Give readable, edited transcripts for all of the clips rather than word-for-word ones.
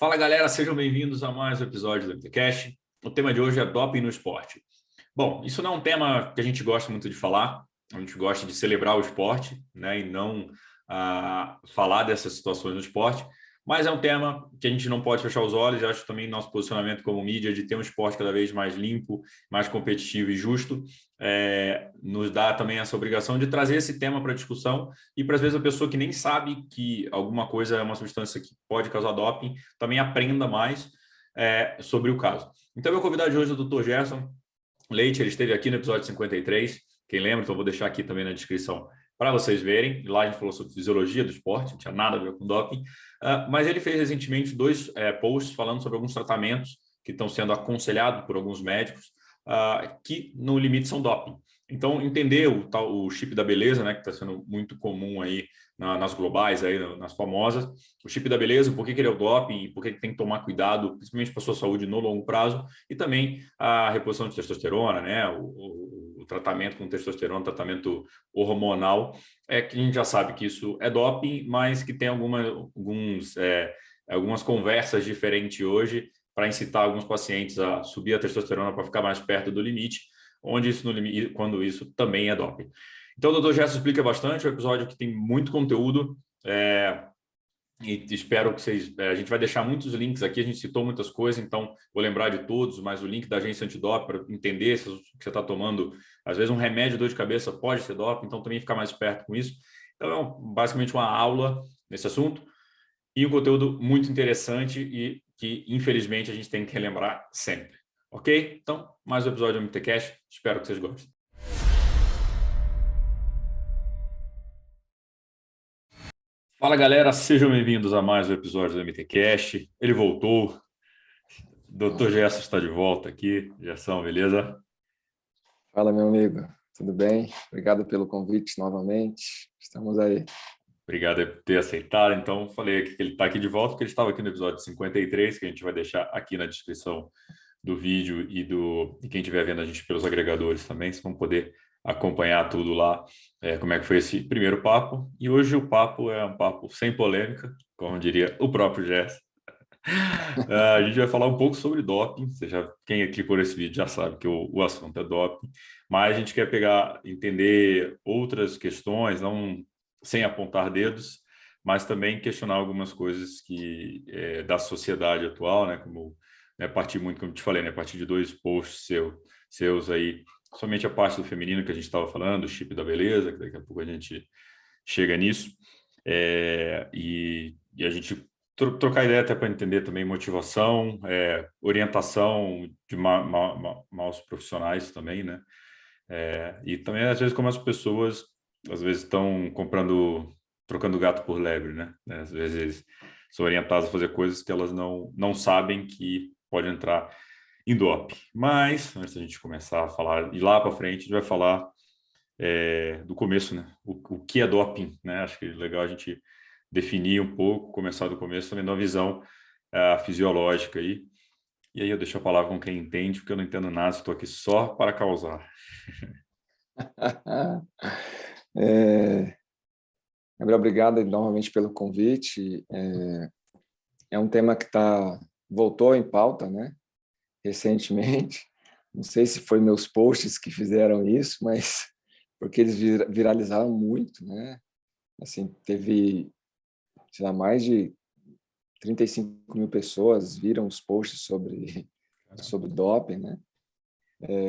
Fala galera, sejam bem-vindos a mais um episódio do MTCast. O tema de hoje é doping no esporte. Bom, isso não é um tema que a gente gosta muito de falar, a gente gosta de celebrar o esporte, né, e não falar dessas situações no esporte, mas é um tema que a gente não pode fechar os olhos. Eu acho também nosso posicionamento como mídia de ter um esporte cada vez mais limpo, mais competitivo e justo, nos dá também essa obrigação de trazer esse tema para discussão e para, às vezes, a pessoa que nem sabe que alguma coisa é uma substância que pode causar doping, também aprenda mais sobre o caso. Então, meu convidado de hoje é o Dr. Gerson Leite. Ele esteve aqui no episódio 53, quem lembra, então vou deixar aqui também na descrição para vocês verem. Lá a gente falou sobre fisiologia do esporte, não tinha nada a ver com doping, mas ele fez recentemente dois posts falando sobre alguns tratamentos que estão sendo aconselhados por alguns médicos, que no limite são doping. Então, entender o chip da beleza, né, que está sendo muito comum aí nas globais, aí, nas famosas, o chip da beleza, por que ele é o doping, por que tem que tomar cuidado, principalmente para a sua saúde no longo prazo, e também a reposição de testosterona, né, o tratamento com testosterona, tratamento hormonal, que a gente já sabe que isso é doping, mas que tem algumas conversas diferentes hoje para incitar alguns pacientes a subir a testosterona para ficar mais perto do limite, onde isso no limite, quando isso também é doping. Então, o Dr. Gerson explica bastante, é um episódio que tem muito conteúdo, e espero que vocês... a gente vai deixar muitos links aqui, a gente citou muitas coisas, então vou lembrar de todos, mas o link da agência antidoping para entender se você está tomando, às vezes um remédio de dor de cabeça pode ser doping, então também ficar mais perto com isso. Então é basicamente uma aula nesse assunto e um conteúdo muito interessante e que infelizmente a gente tem que relembrar sempre. Ok? Então, mais um episódio do MTCast, espero que vocês gostem. Fala galera, sejam bem-vindos a mais um episódio do MTCast. Ele voltou, Dr. Gerson está de volta aqui. Gerson, beleza? Fala, meu amigo, tudo bem? Obrigado pelo convite novamente, estamos aí. Obrigado por ter aceitado. Então, falei que ele está aqui de volta, porque ele estava aqui no episódio 53, que a gente vai deixar aqui na descrição do vídeo e quem estiver vendo a gente pelos agregadores também, vocês vão poder acompanhar tudo lá, como é que foi esse primeiro papo. E hoje o papo é um papo sem polêmica, como diria o próprio Gerson. A gente vai falar um pouco sobre doping. Quem clicou nesse vídeo já sabe que o assunto é doping, mas a gente quer entender outras questões, não sem apontar dedos, mas também questionar algumas coisas da sociedade atual, né? Como partir muito, como eu te falei, né? A partir de dois posts seus aí, somente a parte do feminino que a gente estava falando, o chip da beleza, que daqui a pouco a gente chega nisso, e a gente trocar ideia até para entender também motivação, orientação de maus profissionais também, né? E também, às vezes, como as pessoas, às vezes, estão trocando gato por lebre, né? Às vezes, são orientadas a fazer coisas que elas não sabem que pode entrar em doping. Mas, antes da gente começar a falar, e lá para frente, a gente vai falar do começo, né? O que é doping, né? Acho que é legal a gente definir um pouco, começar do começo, também dar uma visão fisiológica aí. E aí eu deixo a palavra com quem entende, porque eu não entendo nada, estou aqui só para causar. Gabriel, obrigado novamente pelo convite. É um tema que voltou em pauta, né? Recentemente. Não sei se foi meus posts que fizeram isso, mas porque eles viralizaram muito, né? Assim, teve, sei lá, mais de 35 mil pessoas viram os posts sobre doping, né?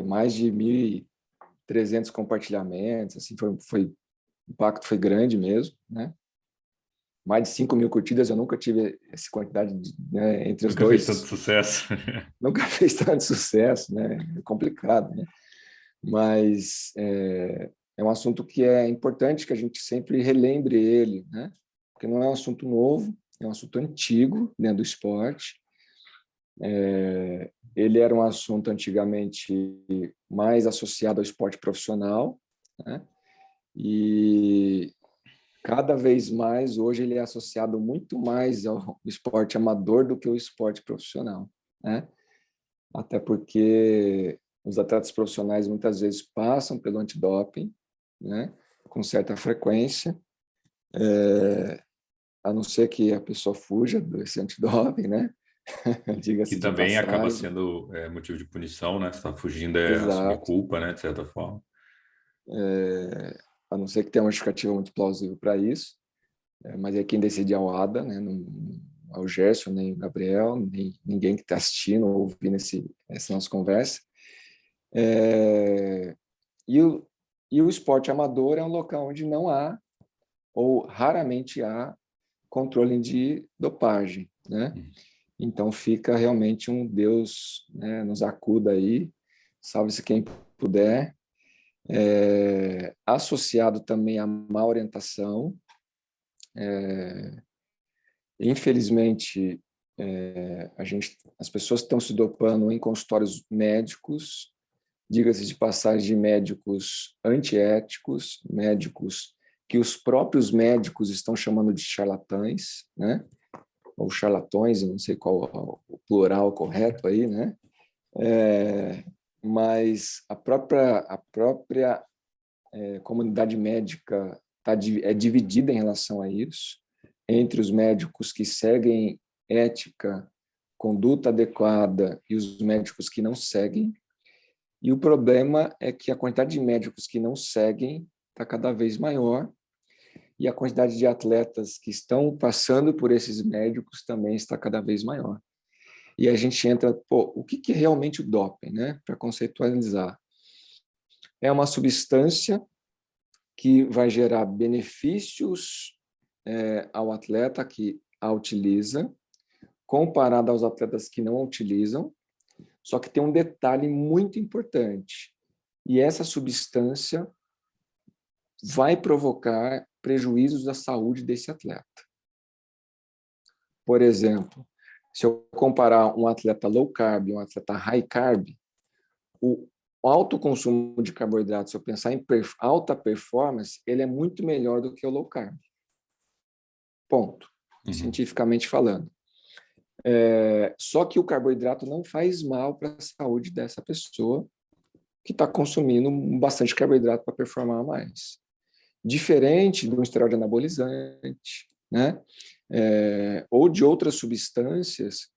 Mais de 1.300 compartilhamentos, assim, o impacto foi grande mesmo, né? Mais de 5 mil curtidas, eu nunca tive essa quantidade né, entre os dois. Nunca fez tanto sucesso. Nunca fez tanto sucesso, né? É complicado, né? Mas é um assunto que é importante que a gente sempre relembre ele, né? Porque não é um assunto novo, é um assunto antigo dentro do esporte. Ele era um assunto antigamente mais associado ao esporte profissional, né? E cada vez mais hoje ele é associado muito mais ao esporte amador do que ao esporte profissional, né? Até porque os atletas profissionais muitas vezes passam pelo antidoping, né? Com certa frequência, a não ser que a pessoa fuja desse antidoping, né? Que diga-se de também acaba passagem. sendo motivo de punição, né? Você está fugindo, assumir Exato. culpa, né? De certa forma. A não ser que tenha uma justificativa muito plausível para isso, mas é quem decide é a OADA, né? Não é o Gerson, nem o Gabriel, nem ninguém que está assistindo ou ouvindo essa nossa conversa. E o esporte amador é um local onde não há, ou raramente há, controle de dopagem, né? Então fica realmente um Deus, né, nos acuda aí, salve-se quem puder, associado também à má orientação. Infelizmente, as pessoas estão se dopando em consultórios médicos, diga-se de passagem, de médicos antiéticos, médicos que os próprios médicos estão chamando de charlatães, né? Ou charlatões, eu não sei qual o plural correto aí, né? Mas a própria comunidade médica é dividida em relação a isso, entre os médicos que seguem ética, conduta adequada e os médicos que não seguem. E o problema é que a quantidade de médicos que não seguem está cada vez maior e a quantidade de atletas que estão passando por esses médicos também está cada vez maior. E a gente entra, o que é realmente o doping, né? Para conceitualizar. É uma substância que vai gerar benefícios ao atleta que a utiliza, comparado aos atletas que não a utilizam, só que tem um detalhe muito importante, e essa substância vai provocar prejuízos à saúde desse atleta. Por exemplo, se eu comparar um atleta low carb e um atleta high carb, o alto consumo de carboidratos, se eu pensar em alta performance, ele é muito melhor do que o low carb. Ponto. Cientificamente falando. Só que o carboidrato não faz mal para a saúde dessa pessoa que está consumindo bastante carboidrato para performar mais. Diferente de um esteroide anabolizante, né? Ou de outras substâncias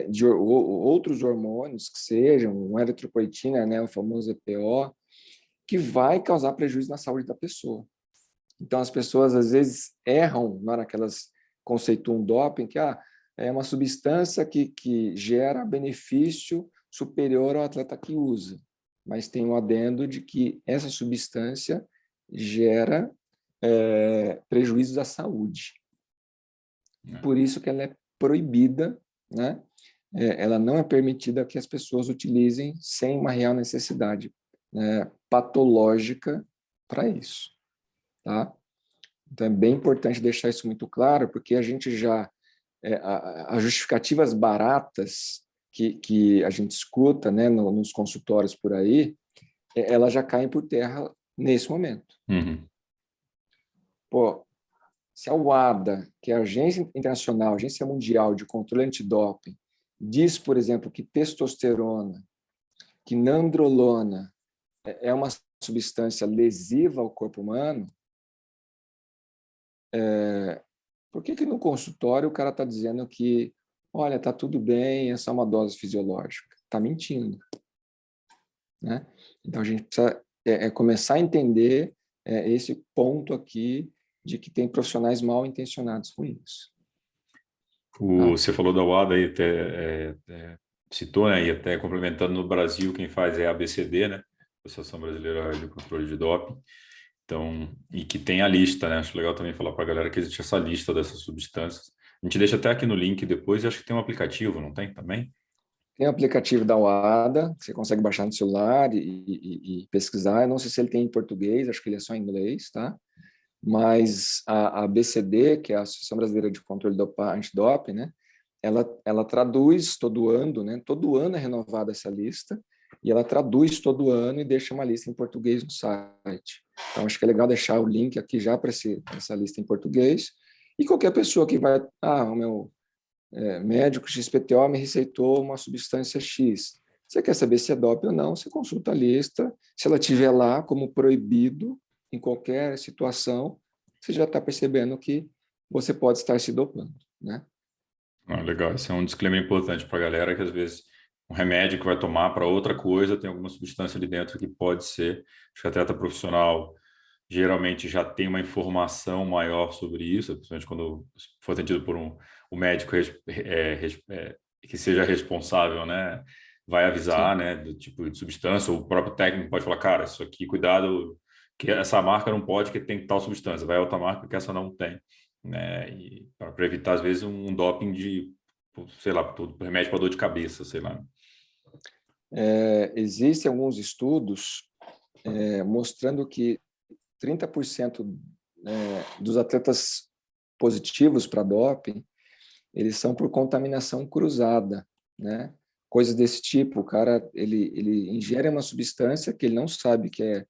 de outros hormônios que sejam, uma eritropoetina, né, o famoso EPO, que vai causar prejuízo na saúde da pessoa. Então, as pessoas, às vezes, erram na hora que elas conceituam doping, que é uma substância que gera benefício superior ao atleta que usa. Mas tem um adendo de que essa substância gera prejuízos à saúde. Por isso que ela é proibida, né? Ela não é permitida que as pessoas utilizem sem uma real necessidade, né, patológica para isso. Tá? Então, é bem importante deixar isso muito claro, porque a gente já... as justificativas baratas que a gente escuta, né, nos consultórios por aí, elas já caem por terra nesse momento. Se a UADA, que é a Agência Internacional, Agência Mundial de Controle Antidoping, diz, por exemplo, que testosterona, que nandrolona é uma substância lesiva ao corpo humano, por que no consultório o cara está dizendo que, olha, está tudo bem, é só uma dose fisiológica? Está mentindo. Né? Então, a gente precisa começar a entender esse ponto aqui de que tem profissionais mal intencionados com isso. Você falou da UADA aí, citou, né, e até complementando, no Brasil quem faz é a ABCD, né, Associação Brasileira de Controle de Doping, então, e que tem a lista, né, acho legal também falar para a galera que existe essa lista dessas substâncias. A gente deixa até aqui no link depois, e acho que tem um aplicativo, não tem também? Tem o aplicativo da UADA, que você consegue baixar no celular e pesquisar. Eu não sei se ele tem em português, acho que ele é só em inglês, tá? Mas a ABCD, que é a Associação Brasileira de Controle Antidoping, né? Ela traduz todo ano, né? Todo ano é renovada essa lista, e ela traduz todo ano e deixa uma lista em português no site. Então, acho que é legal deixar o link aqui já para essa lista em português. E qualquer pessoa que vai... o meu médico XPTO me receitou uma substância X. Você quer saber se é doping ou não? Você consulta a lista. Se ela estiver lá como proibido em qualquer situação, você já está percebendo que você pode estar se dopando, né? Ah, legal, esse é um disclaimer importante para a galera que às vezes um remédio que vai tomar para outra coisa tem alguma substância ali dentro que pode ser. Acho que atleta profissional geralmente já tem uma informação maior sobre isso, principalmente quando for atendido por o médico que seja responsável, né? Vai Sim. avisar, né, do tipo de substância, ou o próprio técnico pode falar, cara, isso aqui, cuidado, que essa marca não pode, que tem tal substância, vai a outra marca que essa não tem, né? E para evitar, às vezes, um doping de, sei lá, remédio para dor de cabeça, sei lá. Existem alguns estudos mostrando que 30% dos atletas positivos para doping, eles são por contaminação cruzada, né? Coisas desse tipo, o cara ele ingere uma substância que ele não sabe que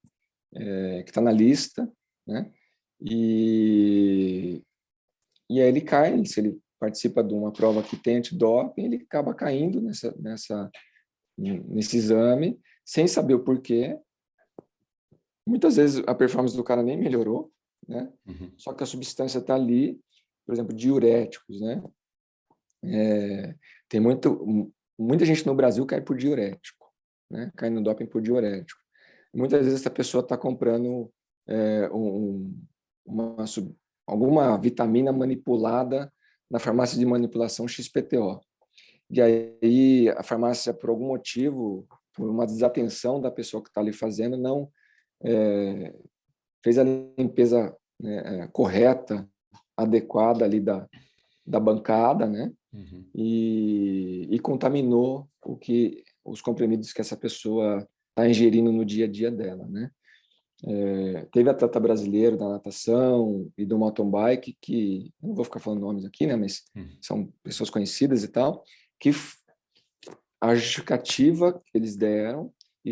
está na lista, né? E e aí ele cai, se ele participa de uma prova que tem antidoping, ele acaba caindo nesse exame, sem saber o porquê. Muitas vezes a performance do cara nem melhorou, né? Uhum. Só que a substância está ali, por exemplo, diuréticos, né? Tem muita gente no Brasil cai por diurético, né? Cai no doping por diurético. Muitas vezes essa pessoa está comprando é, um, uma, alguma vitamina manipulada na farmácia de manipulação XPTO. E aí a farmácia, por algum motivo, por uma desatenção da pessoa que está ali fazendo, não fez a limpeza, né, correta, adequada ali da bancada, né? Uhum. E contaminou os comprimidos que essa pessoa está ingerindo no dia a dia dela, né? Teve atleta brasileiro da natação e do mountain bike que, eu não vou ficar falando nomes aqui, né? Mas Uhum. são pessoas conhecidas e tal, que a justificativa que eles deram e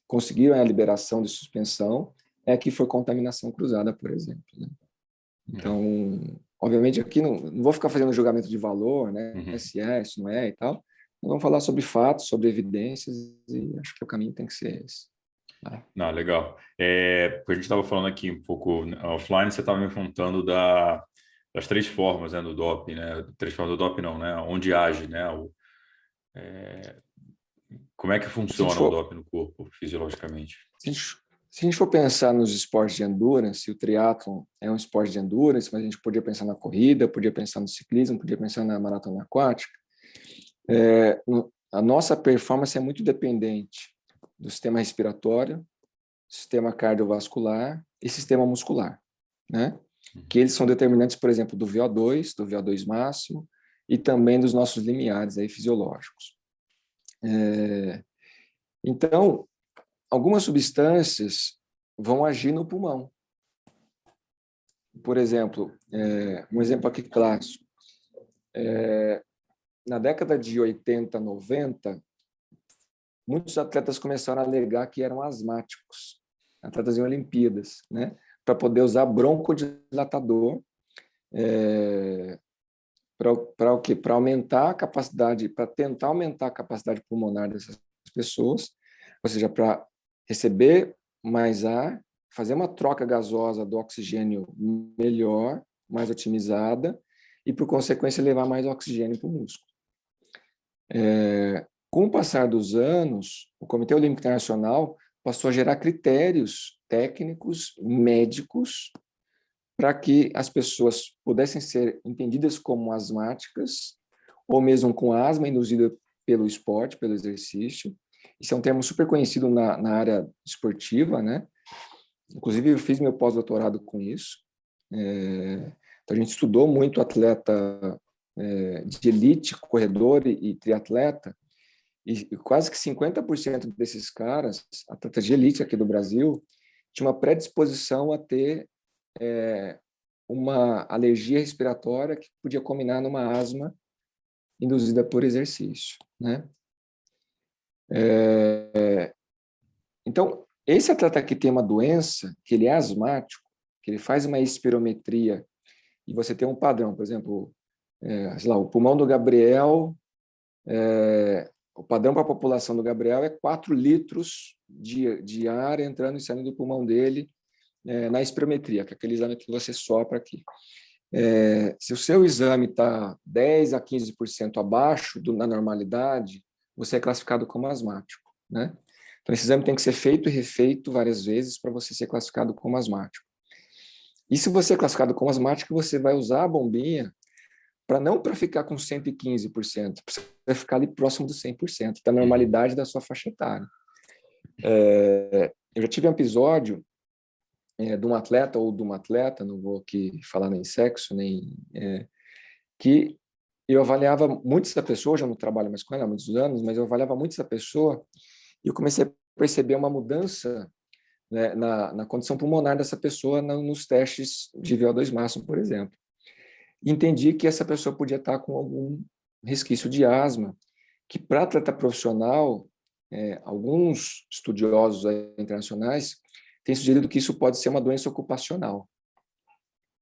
conseguiram a liberação de suspensão é que foi contaminação cruzada, por exemplo, né? É. Então, obviamente aqui não vou ficar fazendo julgamento de valor, né? Uhum. Se não é e tal. Vamos falar sobre fatos, sobre evidências e acho que o caminho tem que ser esse. Tá? Não, legal. Porque a gente estava falando aqui um pouco offline, você estava me contando das três formas, né, do doping, né? Três formas do doping não, né? Onde age, né? Como é que Se a gente funciona o for, doping no corpo, fisiologicamente? se a gente, se a gente for pensar nos esportes de endurance, o triatlon é um esporte de endurance, mas a gente podia pensar na corrida, podia pensar no ciclismo, podia pensar na maratona aquática. A nossa performance é muito dependente do sistema respiratório, sistema cardiovascular e sistema muscular, né? Uhum. Que eles são determinantes, por exemplo, do VO2 máximo e também dos nossos limiares aí fisiológicos. Então, algumas substâncias vão agir no pulmão. Por exemplo, um exemplo aqui clássico. Na década de 80, 90, muitos atletas começaram a alegar que eram asmáticos, atletas em Olimpíadas, né? Para poder usar broncodilatador para o quê? Para aumentar a capacidade, para tentar aumentar a capacidade pulmonar dessas pessoas, ou seja, para receber mais ar, fazer uma troca gasosa do oxigênio melhor, mais otimizada, e, por consequência, levar mais oxigênio para o músculo. Com o passar dos anos, o Comitê Olímpico Internacional passou a gerar critérios técnicos, médicos, para que as pessoas pudessem ser entendidas como asmáticas ou mesmo com asma induzida pelo esporte, pelo exercício. Isso é um termo super conhecido na área esportiva, né? Inclusive, eu fiz meu pós-doutorado com isso. Então, a gente estudou muito atleta de elite, corredor e triatleta, e quase que 50% desses caras, atletas de elite aqui do Brasil, tinha uma predisposição a ter uma alergia respiratória que podia combinar numa asma induzida por exercício, né? Então, esse atleta que tem uma doença, que ele é asmático, que ele faz uma espirometria e você tem um padrão, por exemplo, sei lá, o pulmão do Gabriel, o padrão para a população do Gabriel é 4 litros de ar entrando e saindo do pulmão dele na espirometria, que é aquele exame que você sopra aqui. Se o seu exame está 10 a 15% abaixo da normalidade, você é classificado como asmático, né? Então, esse exame tem que ser feito e refeito várias vezes para você ser classificado como asmático. E se você é classificado como asmático, você vai usar a bombinha não para ficar com 115%, você vai ficar ali próximo dos 100%, da normalidade da sua faixa etária. Eu já tive um episódio de um atleta ou de uma atleta, não vou aqui falar nem sexo, que eu avaliava muito essa pessoa, já não trabalho mais com ela há muitos anos, mas eu avaliava muito essa pessoa e eu comecei a perceber uma mudança, né, na condição pulmonar dessa pessoa nos testes de VO2 máximo, por exemplo. Entendi que essa pessoa podia estar com algum resquício de asma, que para atleta profissional, alguns estudiosos internacionais têm sugerido que isso pode ser uma doença ocupacional.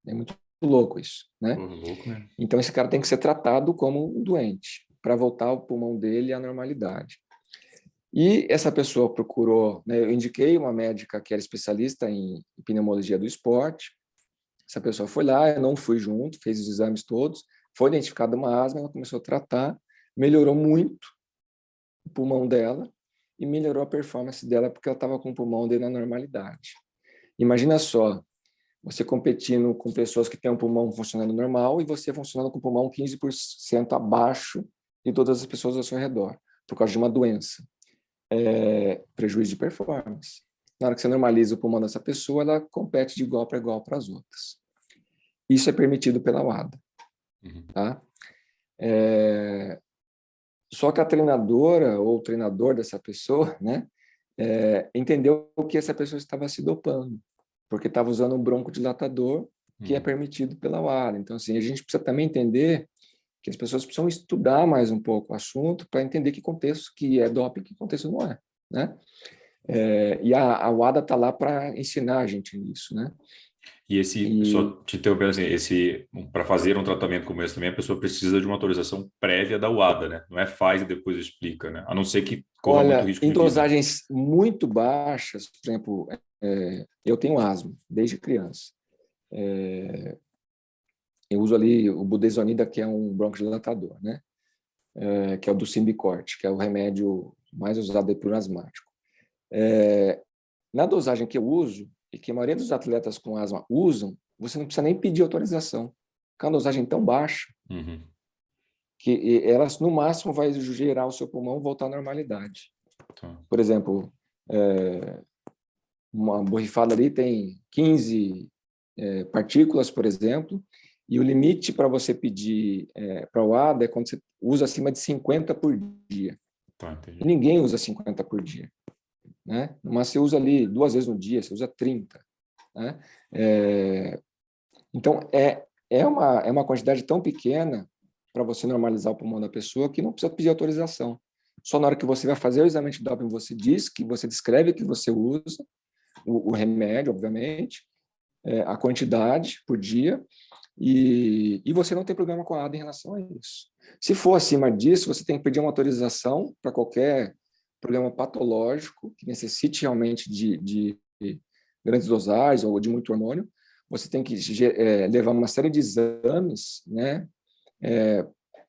É muito louco isso, né? Louco, né? Então, esse cara tem que ser tratado como um doente, para voltar o pulmão dele à normalidade. E essa pessoa procurou, né, eu indiquei uma médica que era especialista em pneumologia do esporte. Essa pessoa foi lá, eu não fui junto, fez os exames todos, foi identificada uma asma, ela começou a tratar, melhorou muito o pulmão dela e melhorou a performance dela porque ela estava com o pulmão dele na normalidade. Imagina só, você competindo com pessoas que têm um pulmão funcionando normal e você funcionando com o pulmão 15% abaixo de todas as pessoas ao seu redor, por causa de uma doença. Prejuízo de performance. Na hora que você normaliza o pulmão dessa pessoa, ela compete de igual para as outras. Isso é permitido pela WADA. Tá? Só que a treinadora ou o treinador dessa pessoa, né, entendeu que essa pessoa estava se dopando, porque estava usando um broncodilatador que é permitido pela WADA. Então, assim, a gente precisa também entender que as pessoas precisam estudar mais um pouco o assunto para entender que contexto que é doping e que contexto não é, né? E a WADA está lá para ensinar a gente nisso, né? Só te interrompendo assim, para fazer um tratamento como esse também, a pessoa precisa de uma autorização prévia da UADA, né? Não é faz e depois explica, né? A não ser que corra muito Olha, risco em de vida. dosagens muito baixas, por exemplo, eu tenho asma desde criança. Eu uso ali o budesonida, que é um broncodilatador, né? Que é o do Symbicort, que é o remédio mais usado por asmático. Na dosagem que eu uso, e que a maioria dos atletas com asma usam, você não precisa nem pedir autorização. Com uma dosagem tão baixa, que elas, no máximo, vai gerar o seu pulmão voltar à normalidade. Por exemplo, uma borrifada ali tem 15 partículas, por exemplo, e o limite para você pedir para o ADA é quando você usa acima de 50 por dia. E ninguém usa 50 por dia, né? Mas você usa ali 2 vezes no dia, você usa 30. Né? Então, é uma quantidade tão pequena para você normalizar o pulmão da pessoa que não precisa pedir autorização. Só na hora que você vai fazer o exame de doping, você diz que você descreve que você usa o remédio, obviamente, a quantidade por dia, e você não tem problema com a ADA em relação a isso. Se for acima disso, você tem que pedir uma autorização para qualquer problema patológico que necessite realmente de grandes dosagens ou de muito hormônio. Você tem que levar uma série de exames, né,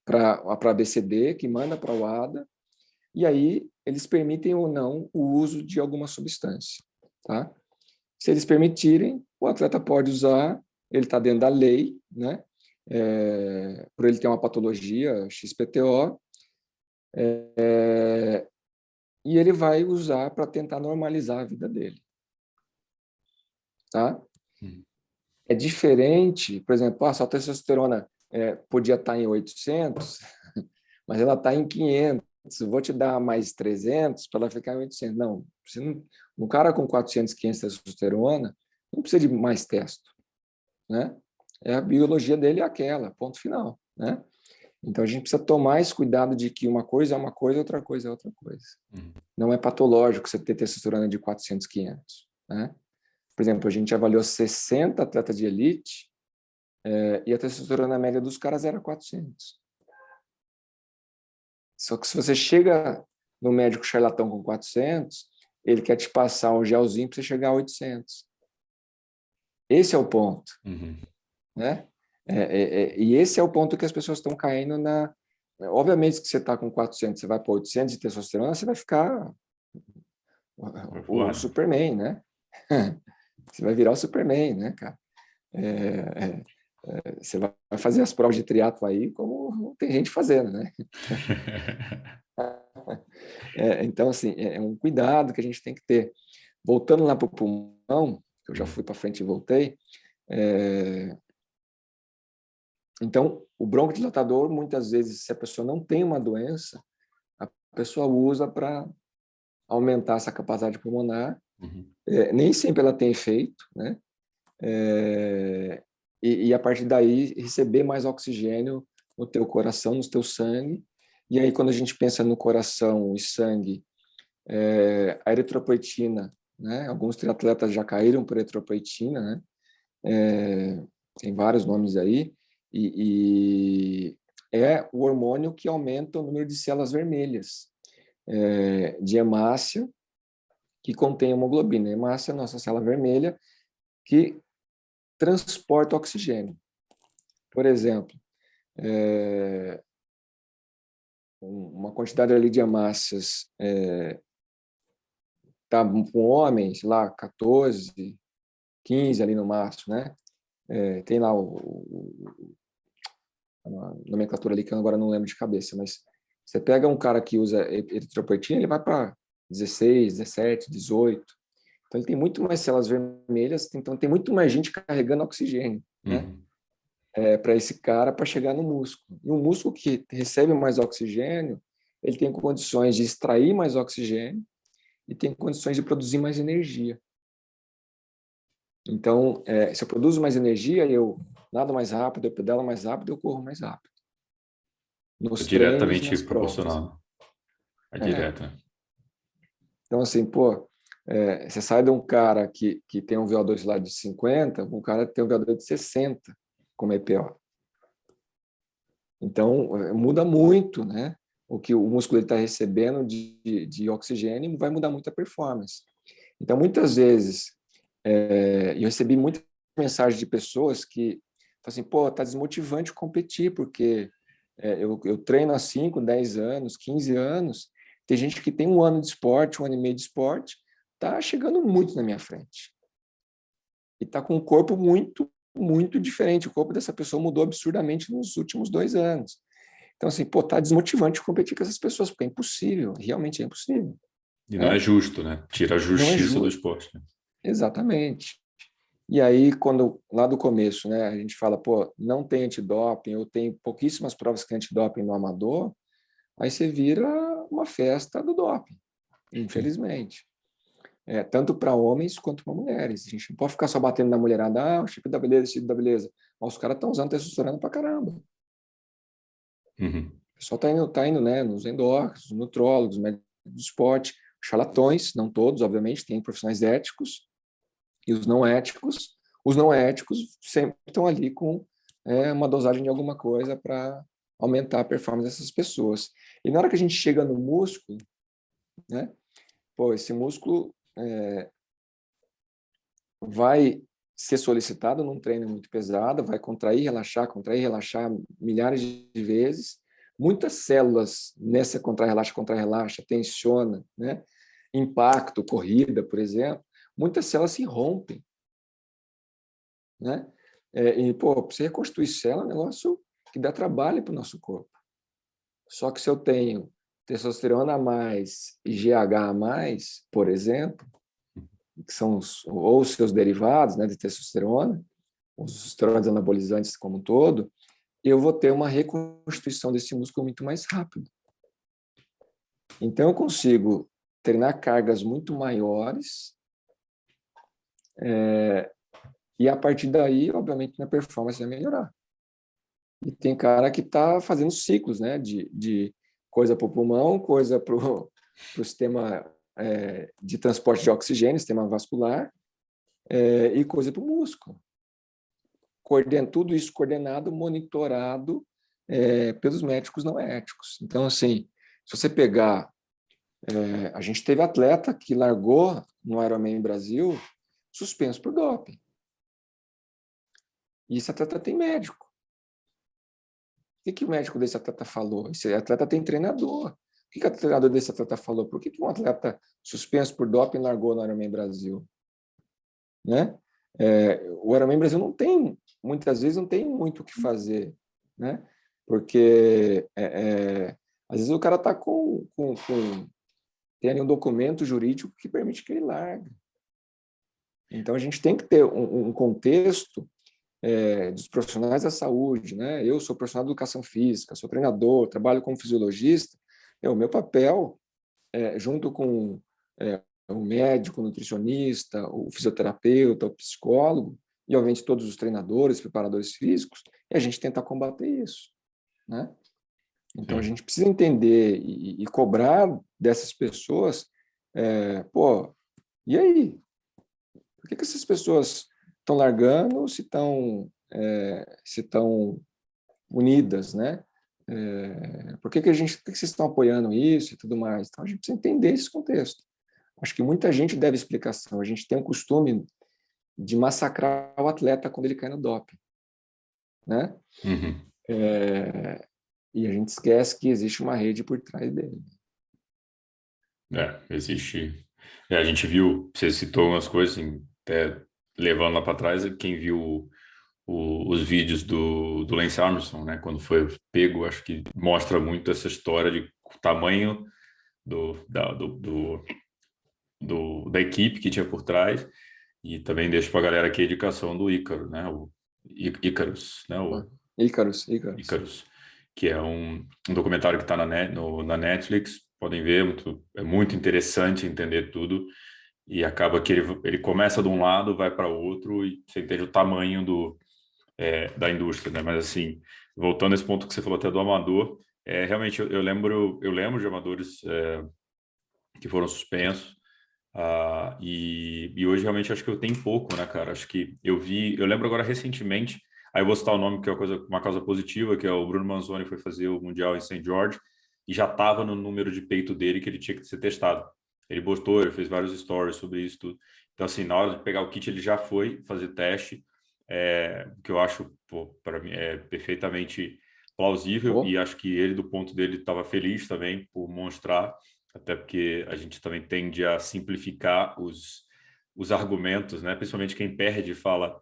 para a ABCD, que manda para o ADA, e aí eles permitem ou não o uso de alguma substância. Tá? Se eles permitirem, o atleta pode usar, ele está dentro da lei, né? Por ele ter uma patologia XPTO, e ele vai usar para tentar normalizar a vida dele. Tá? É diferente, por exemplo, a sua testosterona podia estar em 800, mas ela está em 500. Vou te dar mais 300 para ela ficar em 800. Não, um cara com 400, 500 de testosterona não precisa de mais testo, né? A biologia dele é aquela, ponto final, né? Então a gente precisa tomar esse cuidado de que uma coisa é uma coisa, outra coisa é outra coisa. Não é patológico você ter testosterona de 400, 500, né? Por exemplo, a gente avaliou 60 atletas de elite e a testosterona média dos caras era 400. Só que se você chega no médico charlatão com 400, ele quer te passar um gelzinho para você chegar a 800. Esse é o ponto. Né? E esse é o ponto que as pessoas estão caindo na... Obviamente que você está com 400, você vai para 800 de testosterona, você vai ficar o Superman, né? Você vai virar o Superman, né, cara? Você vai fazer as provas de triatlo aí, como tem gente fazendo, né? Então, assim, é um cuidado que a gente tem que ter. Voltando lá para o pulmão, que eu já fui para frente e voltei, então, o broncodilatador, muitas vezes, se a pessoa não tem uma doença, a pessoa usa para aumentar essa capacidade pulmonar. Nem sempre ela tem efeito, né? E a partir daí receber mais oxigênio no teu coração, no teu sangue. E aí quando a gente pensa no coração e sangue, a eritropoetina, né? Alguns triatletas já caíram por eritropoetina, né? Tem vários nomes aí. E é o hormônio que aumenta o número de células vermelhas de hemácia que contém hemoglobina. A hemácia é a nossa célula vermelha que transporta oxigênio. Por exemplo, uma quantidade ali de hemácias tá com homens lá 14, 15 ali no máximo, né? Tem lá a nomenclatura ali que eu agora não lembro de cabeça, mas você pega um cara que usa eritropoetina, ele vai para 16, 17, 18. Então ele tem muito mais células vermelhas, então tem muito mais gente carregando oxigênio, né? Para esse cara para chegar no músculo. E o músculo que recebe mais oxigênio, ele tem condições de extrair mais oxigênio e tem condições de produzir mais energia. Então, se eu produzo mais energia, eu nado mais rápido, eu pedalo mais rápido, eu corro mais rápido. Nos treinos e Diretamente nas provas. proporcional. É direto, né? Então, assim, você sai de um cara que tem um VO2 lá de 50, um cara que tem um VO2 de 60 como EPO. Então, muda muito, né? O que o músculo está recebendo de oxigênio vai mudar muito a performance. Então, muitas vezes, eu recebi muitas mensagens de pessoas que falam assim, pô, tá desmotivante competir, porque eu treino há 5, 10 anos, 15 anos, tem gente que tem 1 ano de esporte, 1 ano e meio de esporte, tá chegando muito na minha frente. E tá com um corpo muito, muito diferente. O corpo dessa pessoa mudou absurdamente nos últimos 2 anos. Então, assim, tá desmotivante competir com essas pessoas, porque é impossível, realmente é impossível. E não é justo, né? Tira a Não é justiça do justo. esporte. Né? Exatamente. E aí, quando lá do começo, né, a gente fala, não tem antidoping, ou tem pouquíssimas provas que tem antidoping no amador, aí você vira uma festa do doping, infelizmente. Tanto para homens quanto para mulheres. A gente não pode ficar só batendo na mulherada, o chip da beleza, o chip da beleza. Mas os caras estão usando testosterona para caramba. O pessoal está indo, né, nos endócrinos, nutrólogos, médicos do esporte, charlatões, não todos, obviamente, tem profissionais éticos, e os não éticos sempre estão ali com uma dosagem de alguma coisa para aumentar a performance dessas pessoas. E na hora que a gente chega no músculo, né, esse músculo vai ser solicitado num treino muito pesado, vai contrair, relaxar milhares de vezes. Muitas células nessa contrai-relaxa, tensiona, né? Impacto, corrida, por exemplo, muitas células se rompem, né? Para você reconstruir célula é um negócio que dá trabalho para o nosso corpo. Só que se eu tenho testosterona a mais e GH a mais, por exemplo, que são os seus derivados, né, de testosterona, os esteroides anabolizantes como um todo, eu vou ter uma reconstituição desse músculo muito mais rápido. Então, eu consigo treinar cargas muito maiores e, a partir daí, obviamente, minha performance vai melhorar. E tem cara que está fazendo ciclos, né, de coisa para o pulmão, coisa para o sistema de transporte de oxigênio, sistema vascular, e coisa para o músculo. Tudo isso coordenado, monitorado pelos médicos não éticos. Então, assim, se você pegar... a gente teve atleta que largou no Ironman Brasil suspenso por doping. E esse atleta tem médico. que o médico desse atleta falou? Esse atleta tem treinador. O que o treinador desse atleta falou? Por que um atleta suspenso por doping largou no Ironman Brasil? Né? O Ironman Brasil não tem, muitas vezes, não tem muito o que fazer, né? Porque às vezes o cara está tem ali um documento jurídico que permite que ele largue. Então a gente tem que ter um contexto dos profissionais da saúde, né? Eu sou profissional de educação física, sou treinador, trabalho como fisiologista. O meu papel, junto com o médico, o nutricionista, o fisioterapeuta, o psicólogo, e, obviamente, todos os treinadores, preparadores físicos, é a gente tentar combater isso, né? Então, a gente precisa entender e cobrar dessas pessoas, e aí? Por que essas pessoas estão largando se estão unidas, né? Por que vocês estão apoiando isso e tudo mais? Então, a gente precisa entender esse contexto. Acho que muita gente deve explicação. A gente tem um costume de massacrar o atleta quando ele cai no doping, né? Uhum. E a gente esquece que existe uma rede por trás dele. Existe. A gente viu, você citou algumas coisas, assim, até levando lá para trás, quem viu os vídeos do Lance Armstrong, né, quando foi pego, acho que mostra muito essa história de o tamanho da equipe que tinha por trás, e também deixo para a galera aqui a indicação do Ícaro, né, o Icarus, né, o Ícaros. Icarus, que é um documentário que está na Netflix, podem ver, é muito interessante entender tudo, e acaba que ele começa de um lado, vai para outro, e você entende o tamanho da indústria, né? Mas assim, voltando a esse ponto que você falou até do amador, realmente eu lembro de amadores que foram suspensos, e hoje realmente acho que eu tenho pouco, né, cara? Acho que eu lembro agora recentemente, aí eu vou citar o nome que é uma causa positiva, que é o Bruno Manzoni foi fazer o Mundial em St. George e já estava no número de peito dele que ele tinha que ser testado. Ele postou, ele fez vários stories sobre isso tudo. Então, assim, na hora de pegar o kit, ele já foi fazer teste, que eu acho, para mim, é perfeitamente plausível, e acho que ele, do ponto dele, estava feliz também por mostrar, até porque a gente também tende a simplificar os argumentos, né? Principalmente quem perde fala,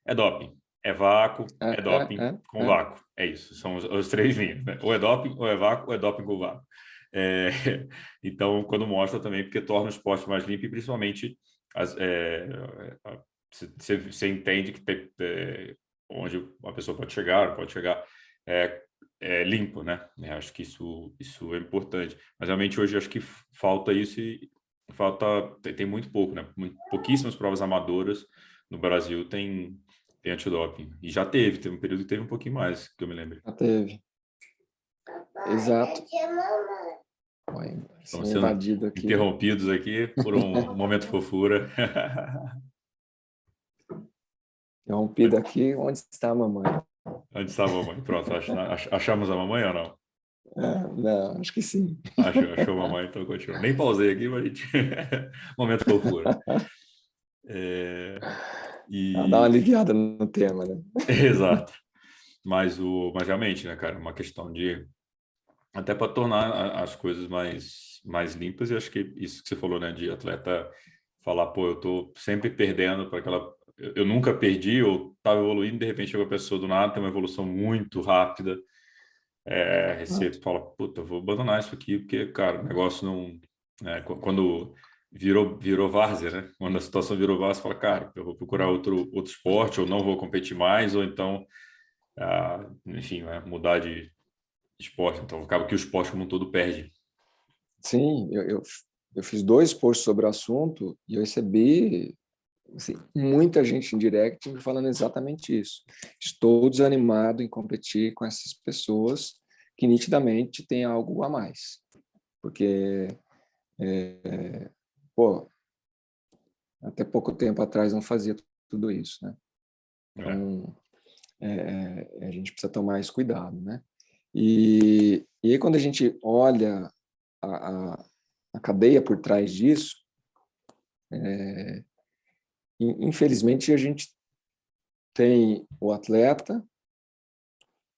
é doping, é vácuo, é doping com vácuo. É isso, são os três linhas, né? Ou é doping, ou é vácuo, ou é doping com vácuo. Então, quando mostra também, porque torna o esporte mais limpo e principalmente você entende que onde uma pessoa pode chegar limpo, né? Acho que isso é importante. Mas realmente hoje acho que falta isso e tem muito pouco, né? Pouquíssimas provas amadoras no Brasil tem antidoping. E já teve um período que teve um pouquinho mais, que eu me lembro. Já teve. Exato. Estamos sendo invadido aqui. Interrompidos aqui por um momento fofura. Interrompido aqui. Onde está a mamãe? Onde está a mamãe? Pronto, achamos a mamãe ou não? Não, acho que sim. Achou a mamãe, então continua. Nem pausei aqui, mas a gente... momento fofura. Dá uma aliviada no tema, né? Exato. Mas realmente, né, cara, uma questão de até para tornar as coisas mais limpas, e acho que isso que você falou, né, de atleta falar, pô, eu tô sempre perdendo para aquela, eu nunca perdi, ou estava evoluindo, de repente chega a pessoa do nada, tem uma evolução muito rápida, receita, fala, puta, eu vou abandonar isso aqui, porque, cara, o negócio não, quando virou várzea, né, quando a situação virou várzea, fala, cara, eu vou procurar outro esporte, ou não vou competir mais, ou então, enfim, mudar de esporte, então acaba que o esporte como um todo perde. Sim, eu fiz 2 posts sobre o assunto e eu recebi assim, muita gente em direct me falando exatamente isso. Estou desanimado em competir com essas pessoas que nitidamente têm algo a mais. Porque, até pouco tempo atrás não fazia tudo isso, né? Então, a gente precisa tomar esse cuidado, né? E aí, quando a gente olha a cadeia por trás disso, infelizmente a gente tem o atleta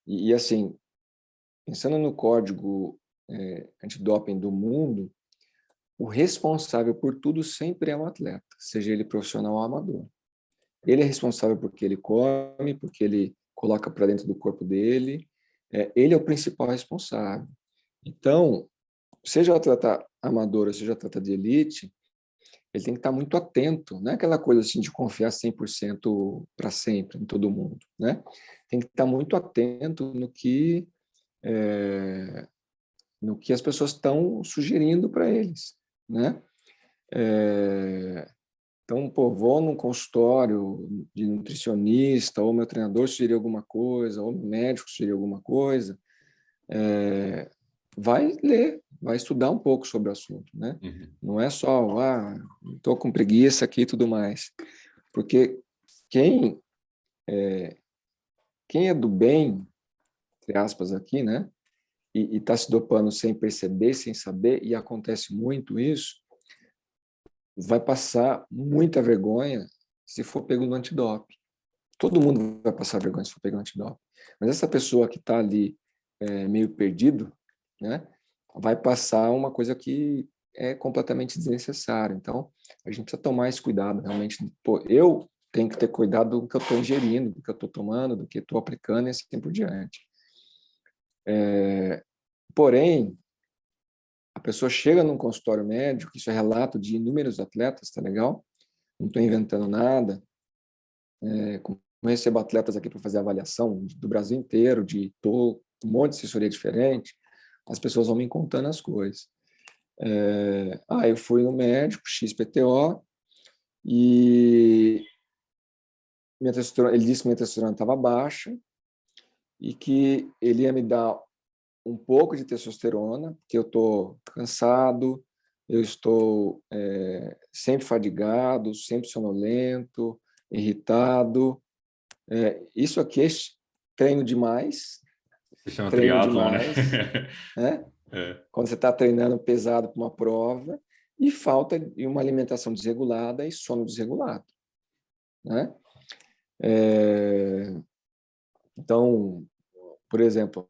e assim pensando no código antidoping do mundo, o responsável por tudo sempre é o atleta, seja ele profissional ou amador. Ele é responsável porque ele come, porque ele coloca para dentro do corpo dele, ele é o principal responsável. Então, seja o atleta amador ou seja o atleta de elite, ele tem que estar muito atento, não é aquela coisa assim de confiar 100% para sempre em todo mundo, né? Tem que estar muito atento no que as pessoas estão sugerindo para eles, né? Então, pô, vou num consultório de nutricionista, ou meu treinador sugerir alguma coisa, ou meu médico sugerir alguma coisa, vai ler, vai estudar um pouco sobre o assunto, né? Uhum. Não é só, estou com preguiça aqui e tudo mais. Porque quem é do bem, entre aspas aqui, né? E está se dopando sem perceber, sem saber, e acontece muito isso, vai passar muita vergonha se for pego no antidoping. Todo mundo vai passar vergonha se for pego no antidoping. Mas essa pessoa que está ali meio perdido, né, vai passar uma coisa que é completamente desnecessária. Então, a gente precisa tomar esse cuidado, realmente. Pô, eu tenho que ter cuidado do que eu estou ingerindo, do que eu estou tomando, do que estou aplicando e assim por diante. Porém, a pessoa chega num consultório médico, isso é relato de inúmeros atletas, tá legal? Não estou inventando nada. Como eu recebo atletas aqui para fazer avaliação do Brasil inteiro, de um monte de assessoria diferente, as pessoas vão me contando as coisas. Eu fui no médico, XPTO, e ele disse que minha testosterona estava baixa e que ele ia me dar um pouco de testosterona, porque eu estou cansado, eu estou sempre fadigado, sempre sonolento, irritado. Isso aqui é treino demais, Se chama treino triatlon, né? demais, né? É. Quando você está treinando pesado para uma prova, e falta de uma alimentação desregulada e sono desregulado, né? Então, por exemplo,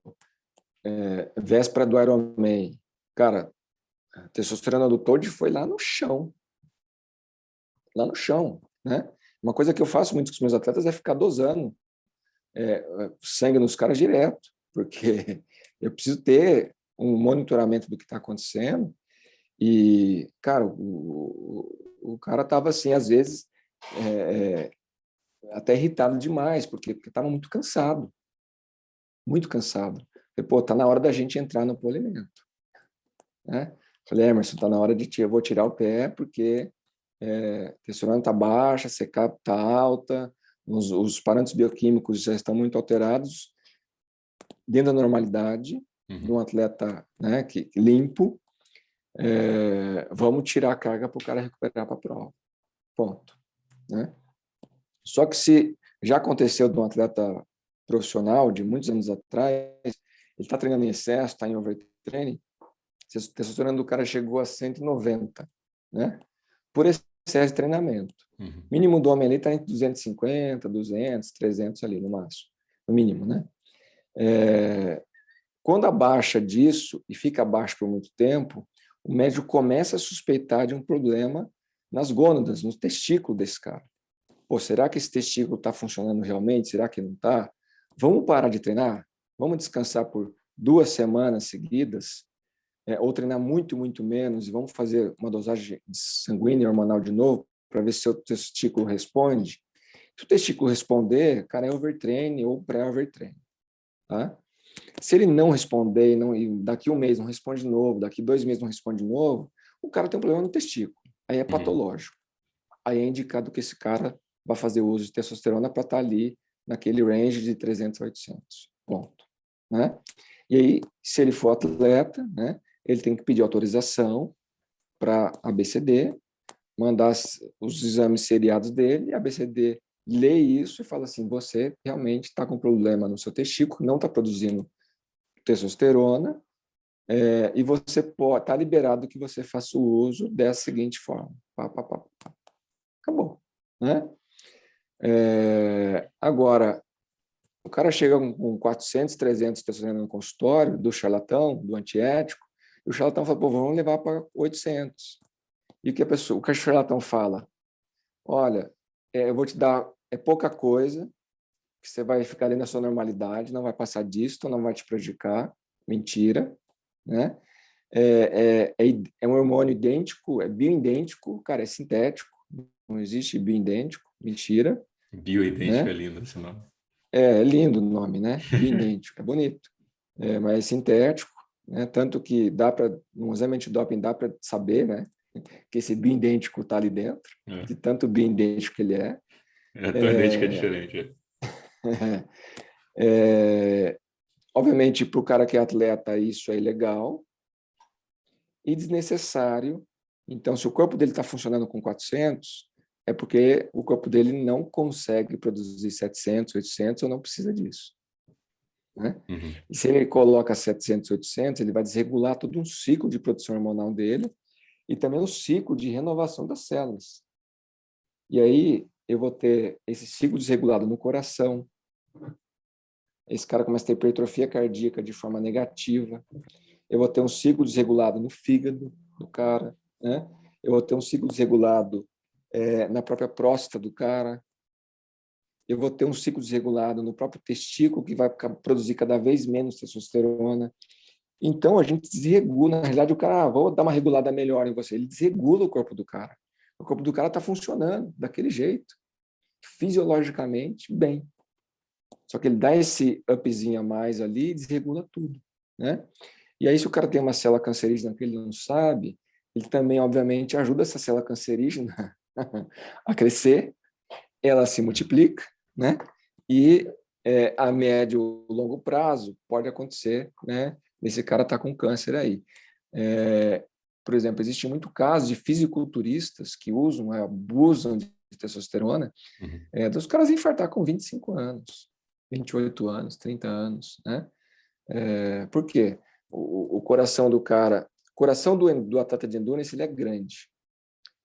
véspera do Ironman, cara, a testosterona do Todd foi lá no chão, né? Uma coisa que eu faço muito com os meus atletas é ficar dosando sangue nos caras direto, porque eu preciso ter um monitoramento do que está acontecendo. E, cara, o cara estava assim, às vezes, até irritado demais, porque estava muito cansado, muito cansado. Falei, pô, tá na hora da gente entrar no polimento, né? Falei, Emerson, tá na hora eu vou tirar o pé, porque a testosterona está baixa, a CK está alta, os parâmetros bioquímicos já estão muito alterados, dentro da normalidade de um atleta, né, limpo. Vamos tirar a carga para o cara recuperar para a prova. Ponto. Né? Só que se já aconteceu de um atleta profissional de muitos anos atrás, ele está treinando em excesso, está em overtraining, a testosterona do cara chegou a 190, né? Por excesso de treinamento. Mínimo do homem ali está entre 250, 200, 300 ali no máximo, no mínimo, né? Quando abaixa disso e fica abaixo por muito tempo, o médico começa a suspeitar de um problema nas gônadas, no testículo desse cara. Pô, será que esse testículo está funcionando realmente? Será que não está? Vamos parar de treinar? Vamos descansar por 2 semanas seguidas? Ou treinar muito, muito menos e vamos fazer uma dosagem sanguínea e hormonal de novo para ver se o testículo responde? Se o testículo responder, cara, é overtraining ou pré-overtraining. Tá? Se ele não responder e daqui 1 mês não responde de novo, daqui 2 meses não responde de novo, o cara tem um problema no testículo. Aí é patológico. Aí é indicado que esse cara vai fazer uso de testosterona para estar ali naquele range de 300 a 800. Ponto. Né? E aí, se ele for atleta, né, ele tem que pedir autorização para a ABCD, mandar os exames seriados dele, e a ABCD lê isso e fala assim, você realmente está com problema no seu testículo, não está produzindo testosterona, e você está liberado que você faça o uso dessa seguinte forma. Acabou. Né? Agora, O cara chega com 400, 300 pessoas no consultório, do charlatão, do antiético, e o charlatão fala, pô, vamos levar para 800. E o que o charlatão fala? Olha, eu vou te dar, é pouca coisa, que você vai ficar ali na sua normalidade, não vai passar disso, não vai te prejudicar. Mentira, né? É um hormônio idêntico, é bioidêntico, cara, é sintético, não existe bioidêntico, mentira. Bioidêntico é Né? lindo esse nome. É lindo o nome, né? Bioidêntico, é bonito, mas é sintético, né? Tanto que dá para, no exame antidoping, dá para saber, né? Que esse bioidêntico está ali dentro, de tanto bioidêntico que ele é. É tão idêntico que é diferente. Obviamente, para o cara que é atleta, isso é ilegal e desnecessário. Então, se o corpo dele está funcionando com 400, é porque o corpo dele não consegue produzir 700, 800 ou não precisa disso. Né? Uhum. E se ele coloca 700, 800, ele vai desregular todo um ciclo de produção hormonal dele e também o ciclo de renovação das células. E aí eu vou ter esse ciclo desregulado no coração. Esse cara começa a ter hipertrofia cardíaca de forma negativa. Eu vou ter um ciclo desregulado no fígado do cara, né? Eu vou ter um ciclo desregulado na própria próstata do cara. Eu vou ter um ciclo desregulado no próprio testículo, que vai produzir cada vez menos testosterona. Então, a gente desregula. Na realidade, o cara, vou dar uma regulada melhor em você. Ele desregula o corpo do cara. O corpo do cara está funcionando daquele jeito, fisiologicamente, bem. Só que ele dá esse upzinho a mais ali e desregula tudo, né? E aí, se o cara tem uma célula cancerígena que ele não sabe, ele também, obviamente, ajuda essa célula cancerígena a crescer, ela se multiplica, né? E a médio e longo prazo pode acontecer, né? Esse cara tá com câncer aí. Por exemplo, existe muito caso de fisiculturistas que usam, abusam de testosterona, dos caras infartar com 25 anos, 28 anos, 30 anos, né? Por quê? O coração do cara, coração do atleta de endurance, ele é grande.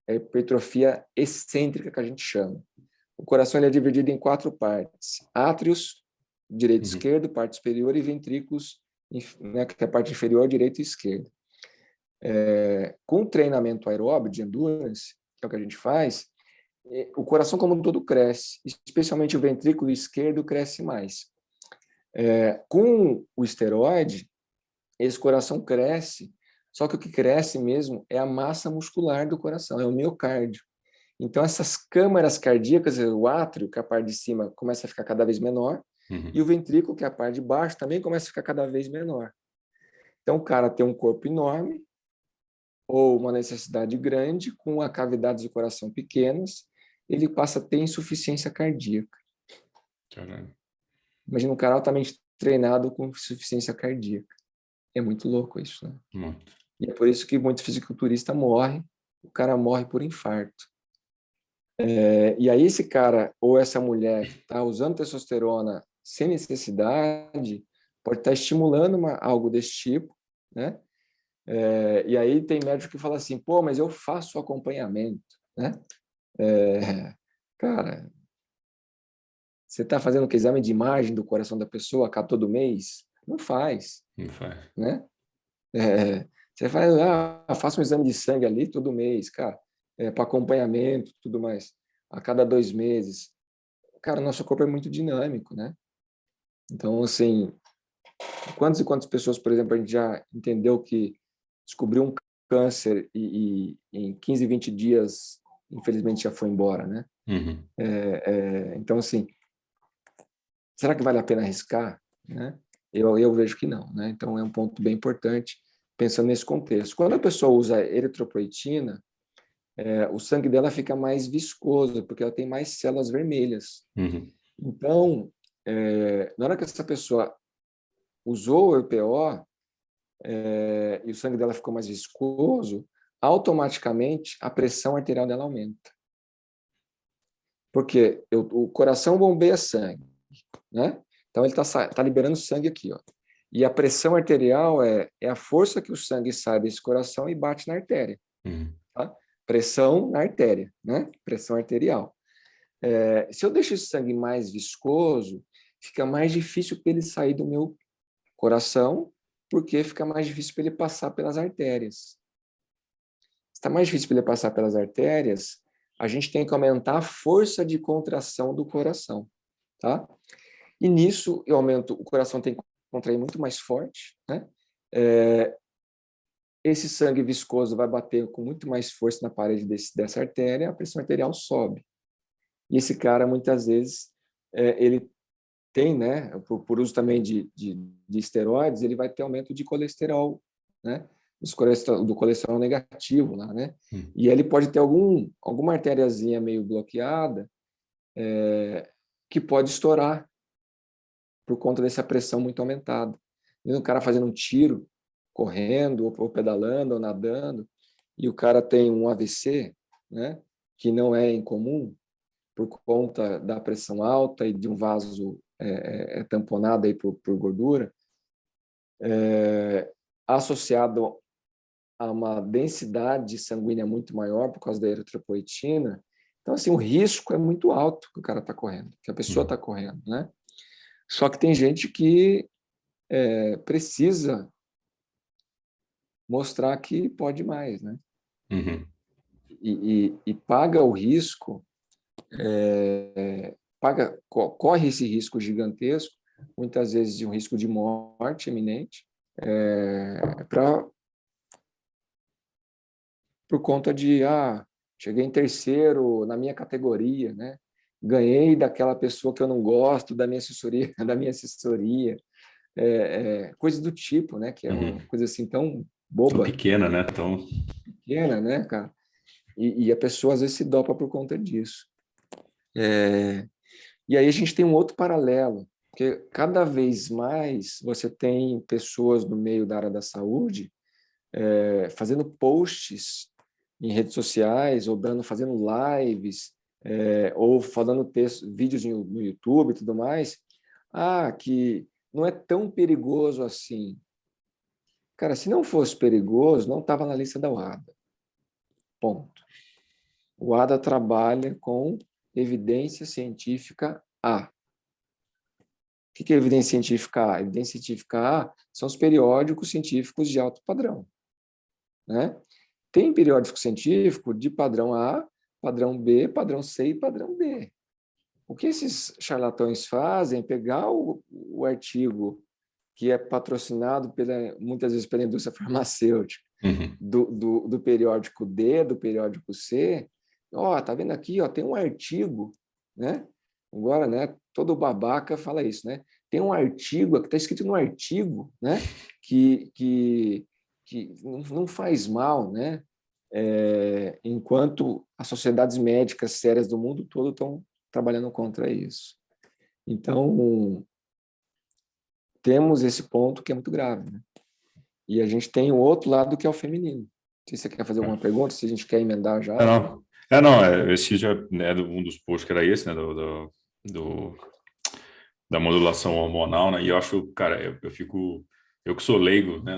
É a hipertrofia excêntrica que a gente chama. O coração ele é dividido em 4 partes: átrios, direito e esquerdo, parte superior, e ventrículos, né, que é a parte inferior, direito e esquerdo. Com o treinamento aeróbio de endurance, que é o que a gente faz, o coração como um todo cresce, especialmente o ventrículo esquerdo cresce mais. Com o esteroide, esse coração cresce, só que o que cresce mesmo é a massa muscular do coração, é o miocárdio. Então, essas câmaras cardíacas, o átrio, que é a parte de cima, começa a ficar cada vez menor, e o ventrículo, que é a parte de baixo, também começa a ficar cada vez menor. Então, o cara tem um corpo enorme, ou uma necessidade grande, com cavidades do coração pequenas, ele passa a ter insuficiência cardíaca. Caramba. Imagina um cara altamente treinado com insuficiência cardíaca. É muito louco isso, né? Muito. E é por isso que muitos fisiculturistas morrem, o cara morre por infarto. E aí esse cara ou essa mulher que está usando testosterona sem necessidade pode estar estimulando algo desse tipo, né? E aí tem médico que fala assim, pô, mas eu faço acompanhamento, né? Cara, você está fazendo o exame de imagem do coração da pessoa a todo mês? Não faz, Não faz. né? Você faz, faça um exame de sangue ali todo mês, cara, para acompanhamento, tudo mais, a cada 2 meses. Cara, nosso corpo é muito dinâmico, né? Então, assim, quantas e quantas pessoas, por exemplo, a gente já entendeu que descobriu um câncer e em 15, 20 dias, infelizmente, já foi embora, né? Então, assim, será que vale a pena arriscar? Né? Eu vejo que não, né? Então, é um ponto bem importante pensando nesse contexto. Quando a pessoa usa eritropoetina, o sangue dela fica mais viscoso, porque ela tem mais células vermelhas. Então, na hora que essa pessoa usou o EPO e o sangue dela ficou mais viscoso, automaticamente a pressão arterial dela aumenta. Porque o coração bombeia sangue, né? Então ele está liberando sangue aqui, ó. E a pressão arterial é a força que o sangue sai desse coração e bate na artéria. Tá? Pressão na artéria, né? Pressão arterial. Se eu deixo esse sangue mais viscoso, fica mais difícil para ele sair do meu coração, porque fica mais difícil para ele passar pelas artérias. Está mais difícil para ele passar pelas artérias, a gente tem que aumentar a força de contração do coração, tá? E nisso eu aumento, o coração tem que contrair muito mais forte, né? Esse sangue viscoso vai bater com muito mais força na parede dessa artéria, a pressão arterial sobe. E esse cara, muitas vezes, ele tem, né, por uso também de esteroides, ele vai ter aumento de colesterol, né? Do colesterol negativo lá, né? E ele pode ter alguma artériazinha meio bloqueada, que pode estourar por conta dessa pressão muito aumentada. E o cara fazendo um tiro, correndo, ou pedalando, ou nadando, e o cara tem um AVC, né, que não é incomum, por conta da pressão alta e de um vaso tamponado aí por gordura, associado a uma densidade sanguínea muito maior por causa da eritropoetina. Então, assim, o risco é muito alto que o cara está correndo, que a pessoa está correndo, né? Só que tem gente que precisa mostrar que pode mais, né? Uhum. E paga o risco, corre esse risco gigantesco, muitas vezes de um risco de morte iminente, por conta de, cheguei em terceiro na minha categoria, né? Ganhei daquela pessoa que eu não gosto, da minha assessoria, coisa do tipo, né? Que é uma coisa assim tão Tão boba, pequena, né? Tão... pequena, né, cara? E a pessoa às vezes se dopa por conta disso. E aí a gente tem um outro paralelo, porque cada vez mais você tem pessoas no meio da área da saúde fazendo posts em redes sociais, ou fazendo lives, ou falando vídeos no YouTube e tudo mais, que não é tão perigoso assim. Cara, se não fosse perigoso, não estava na lista da UADA. Ponto. O ADA trabalha com evidência científica A. O que é evidência científica A? Evidência científica A são os periódicos científicos de alto padrão, né? Tem periódico científico de padrão A, padrão B, padrão C e padrão D. O que esses charlatões fazem é pegar o artigo que é patrocinado muitas vezes pela indústria farmacêutica, do periódico D, do periódico C. Tá vendo aqui, tem um artigo, né? Agora, né, todo babaca fala isso, né? Tem um artigo, que está escrito no artigo, né, que não faz mal, né? Enquanto as sociedades médicas sérias do mundo todo estão trabalhando contra isso. Então, temos esse ponto que é muito grave, né? E a gente tem o outro lado que é o feminino. Não sei se você quer fazer alguma pergunta, se a gente quer emendar já. Esse já é um dos posts que era esse, né, da modulação hormonal, né, e eu acho, cara, eu que sou leigo, né,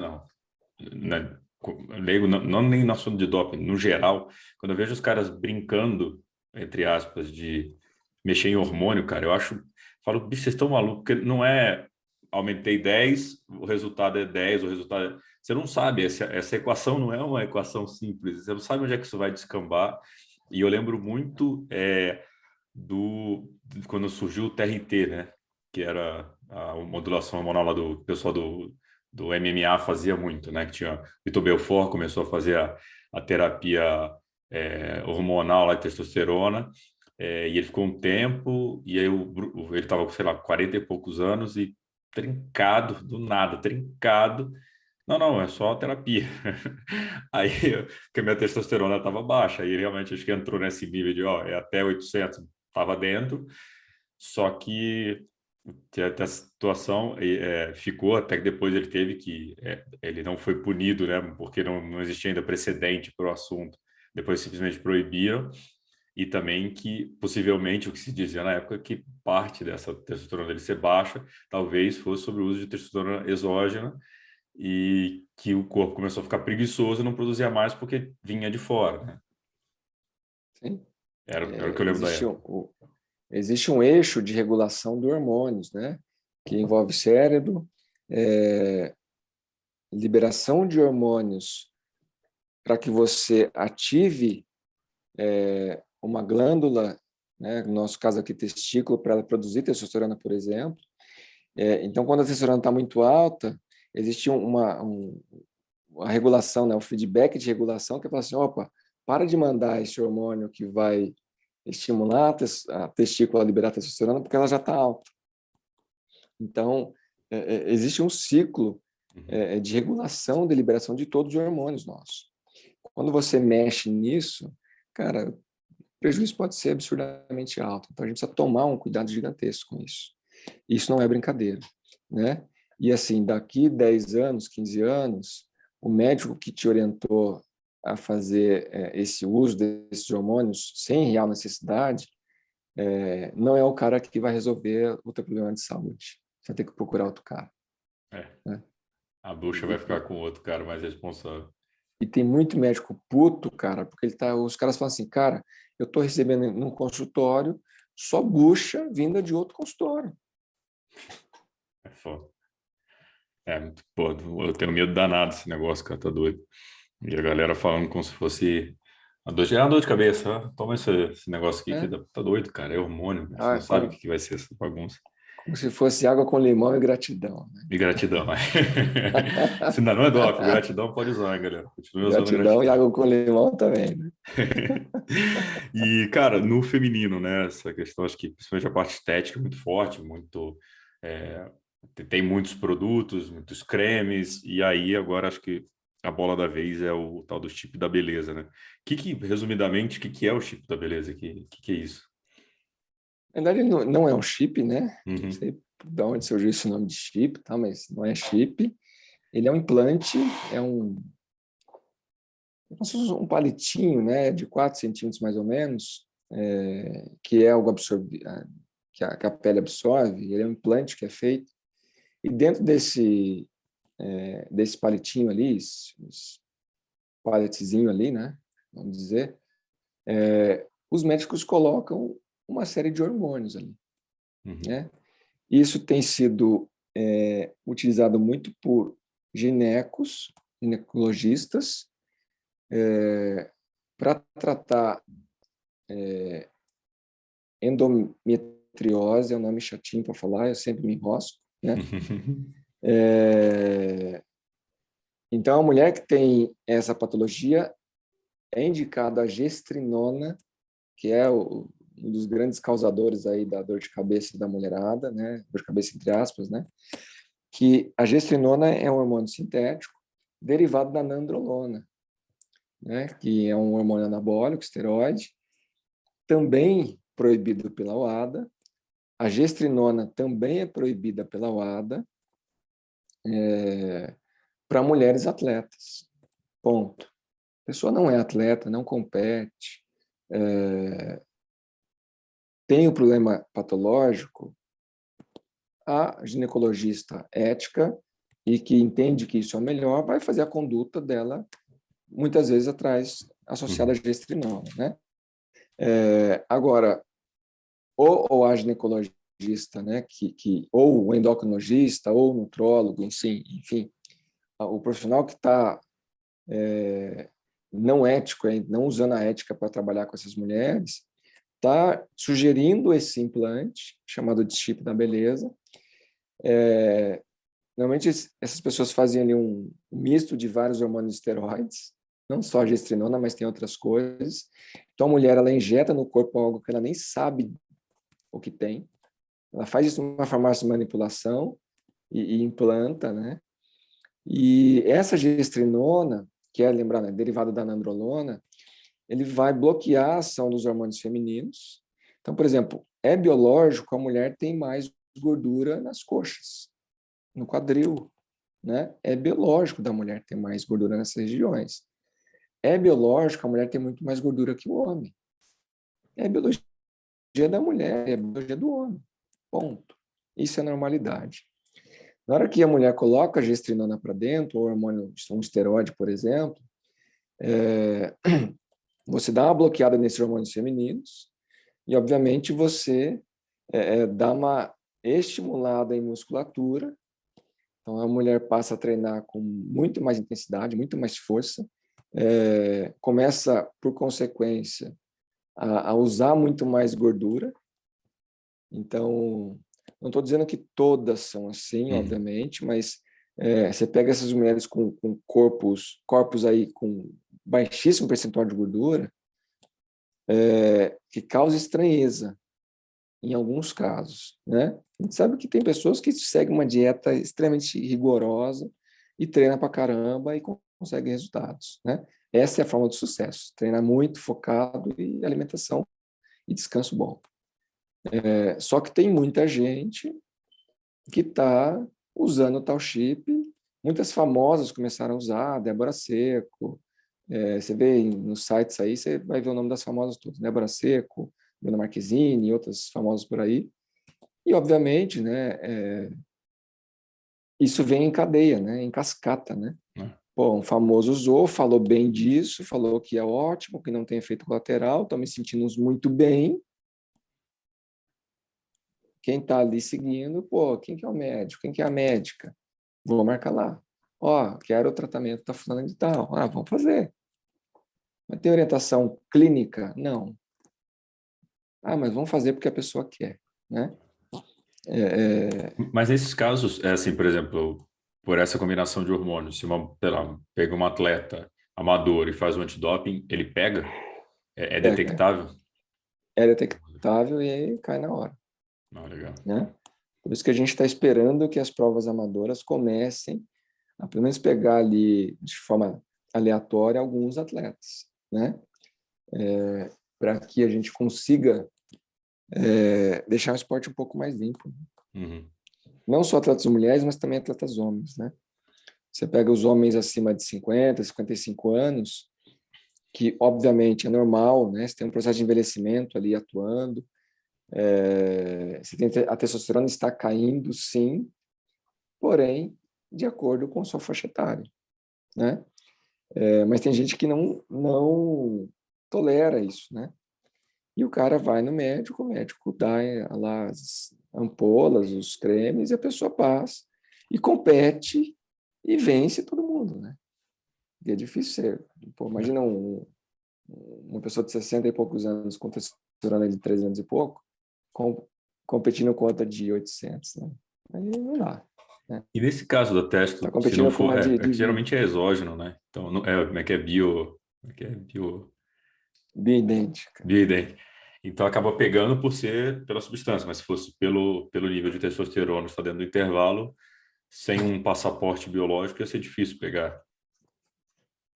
leigo, não nem no assunto de doping, no geral, quando eu vejo os caras brincando, entre aspas, de mexer em hormônio, cara, falo, bicho, vocês estão malucos, porque não é aumentei 10, o resultado é 10, o resultado é... Você não sabe, essa equação não é uma equação simples, você não sabe onde é que isso vai descambar. E eu lembro muito quando surgiu o TRT, né? Que era a modulação hormonal lá do pessoal do MMA fazia muito, né? Que tinha o Vitor Belfort começou a fazer a terapia hormonal lá de testosterona, e ele ficou um tempo, e aí ele estava, sei lá, 40 e poucos anos e trincado, do nada, trincado. Não, é só terapia. Aí, porque minha testosterona estava baixa, aí realmente acho que entrou nesse nível de, até 800, estava dentro, só que até a situação ficou, até que depois ele teve que, ele não foi punido, né, porque não existia ainda precedente para o assunto, depois simplesmente proibiram, e também que, possivelmente, o que se dizia na época, que parte dessa testosterona dele ser baixa, talvez fosse sobre o uso de testosterona exógena, e que o corpo começou a ficar preguiçoso e não produzia mais porque vinha de fora, né? Sim. Era o que eu lembro da Existe época. existe um eixo de regulação de hormônios, né? Que envolve cérebro, liberação de hormônios para que você ative uma glândula, né? No nosso caso aqui, testículo, para ela produzir testosterona, por exemplo. Então, quando a testosterona está muito alta, existe uma regulação, né? O feedback de regulação que fala assim, opa, para de mandar esse hormônio que vai estimular a testícula a liberar a testosterona porque ela já está alta. Então, existe um ciclo de regulação de liberação de todos os hormônios nossos. Quando você mexe nisso, cara, o prejuízo pode ser absurdamente alto. Então, a gente precisa tomar um cuidado gigantesco com isso. Isso não é brincadeira, né? E assim, daqui 10 anos, 15 anos, o médico que te orientou a fazer esse uso desses hormônios sem real necessidade, não é o cara que vai resolver o teu problema de saúde. Você vai ter que procurar outro cara. Né? A bucha vai ficar com outro cara mais responsável. E tem muito médico puto, cara, porque os caras falam assim, cara, eu estou recebendo num consultório só bucha vinda de outro consultório. É foda. Pô, eu tenho medo danado desse negócio, cara, tá doido. E a galera falando como se fosse uma dor de cabeça, ó. Toma esse negócio aqui que tá doido, cara, é hormônio, você não sabe o que vai ser essa bagunça. Como se fosse água com limão e gratidão. Né? E gratidão. Se ainda não é dócil, gratidão pode usar, galera. Continue usando Gratidão e água com limão também. Né? E, cara, no feminino, né? Essa questão, acho que principalmente a parte estética é muito forte, tem muitos produtos, muitos cremes, e aí agora acho que a bola da vez é o tal do chip da beleza, né? Resumidamente, o que é o chip da beleza? Que é isso? Na verdade, não é um chip, né? Uhum. Não sei de onde surgiu esse nome de chip, tá? Mas não é chip. Ele é um implante, é um palitinho, né? De 4 centímetros mais ou menos, que é algo que a pele absorve. Ele é um implante que é feito. E dentro desse palitinho ali, esse paletezinho ali, né? Vamos dizer, os médicos colocam uma série de hormônios ali, né? Isso tem sido utilizado muito por ginecologistas, para tratar endometriose, é um nome chatinho para falar, eu sempre me enrosco, né? Então, a mulher que tem essa patologia é indicada a gestrinona, que é um dos grandes causadores aí da dor de cabeça da mulherada, né? Dor de cabeça entre aspas, né? Que a gestrinona é um hormônio sintético derivado da nandrolona, né? Que é um hormônio anabólico, esteroide, também proibido pela UADA. A gestrinona também é proibida pela UADA para mulheres atletas. Ponto. A pessoa não é atleta, não compete, tem um problema patológico, a ginecologista ética e que entende que isso é o melhor vai fazer a conduta dela, muitas vezes associada à gestrinona, né? Agora, ou a ginecologista, né, ou o endocrinologista, ou o nutrólogo, enfim, o profissional que está não ético, não usando a ética para trabalhar com essas mulheres, está sugerindo esse implante, chamado de chip da beleza. Normalmente, essas pessoas fazem ali um misto de vários hormônios esteroides, não só a gestrinona, mas tem outras coisas. Então, a mulher, ela injeta no corpo algo que ela nem sabe o que tem. Ela faz isso numa farmácia de manipulação e implanta, né? E essa gestrinona, que é, lembrar, né, derivada da nandrolona, ele vai bloquear a ação dos hormônios femininos. Então, por exemplo, é biológico, a mulher tem mais gordura nas coxas, no quadril, né? É biológico da mulher ter mais gordura nessas regiões. É biológico, a mulher tem muito mais gordura que o homem. É biologia da mulher, é biologia do homem. Ponto. Isso é normalidade. Na hora que a mulher coloca a gestrinona para dentro, ou hormônio, um esteroide, por exemplo, você dá uma bloqueada nesses hormônios femininos, E, obviamente, você dá uma estimulada em musculatura. Então, a mulher passa a treinar com muito mais intensidade, muito mais força, começa, por consequência, a usar muito mais gordura. Então, não estou dizendo que todas são assim, obviamente, mas você pega essas mulheres com corpos aí com baixíssimo percentual de gordura, que causa estranheza em alguns casos, né? A gente sabe que tem pessoas que seguem uma dieta extremamente rigorosa e treinam pra caramba e conseguem resultados, né? Essa é a forma do sucesso, treinar muito, focado e alimentação e descanso bom. Só que tem muita gente que está usando o tal chip, muitas famosas começaram a usar, Débora Seco, você vê nos sites aí, você vai ver o nome das famosas todas, Débora Seco, Bruna Marquezine e outras famosas por aí. E, obviamente, né, isso vem em cadeia, né, em cascata, né? Pô, um famoso usou, falou bem disso, falou que é ótimo, que não tem efeito colateral, estou me sentindo muito bem. Quem está ali seguindo, pô, quem que é o médico? Quem que é a médica? Vou marcar lá. Ó, quero o tratamento da fulana de tal. Ah, vamos fazer. Mas tem orientação clínica? Não. Ah, mas vamos fazer porque a pessoa quer, né? Mas nesses casos, assim, por exemplo, por essa combinação de hormônios, se sei lá, pega um atleta amador e faz um antidoping, ele pega? É Pega. detectável? É detectável e aí cai na hora, Não, legal. né? Por isso que a gente está esperando que as provas amadoras comecem a pelo menos pegar ali de forma aleatória alguns atletas, né? Para que a gente consiga deixar o esporte um pouco mais limpo. Uhum. Não só atletas mulheres, mas também atletas homens, né? Você pega os homens acima de 50, 55 anos, que obviamente é normal, né? Você tem um processo de envelhecimento ali atuando, a testosterona está caindo, sim, porém, de acordo com sua faixa etária, né? Mas tem gente que não tolera isso, né? E o cara vai no médico, o médico dá lá as ampolas, os cremes, e a pessoa passa e compete e vence todo mundo, né? E é difícil ser. Pô, imagina uma pessoa de 60 e poucos anos com testosterona de 300 e pouco, competindo com outra de 800, né? Aí não dá. Né? E nesse caso do Tá testo, se não competindo com for, uma de que 20, geralmente é exógeno, né? Então, não, como é que é como é que é bioidêntica. bioidêntico. Então acaba pegando por ser pela substância, mas se fosse pelo nível de testosterona está dentro do intervalo, sem um passaporte biológico ia ser difícil pegar.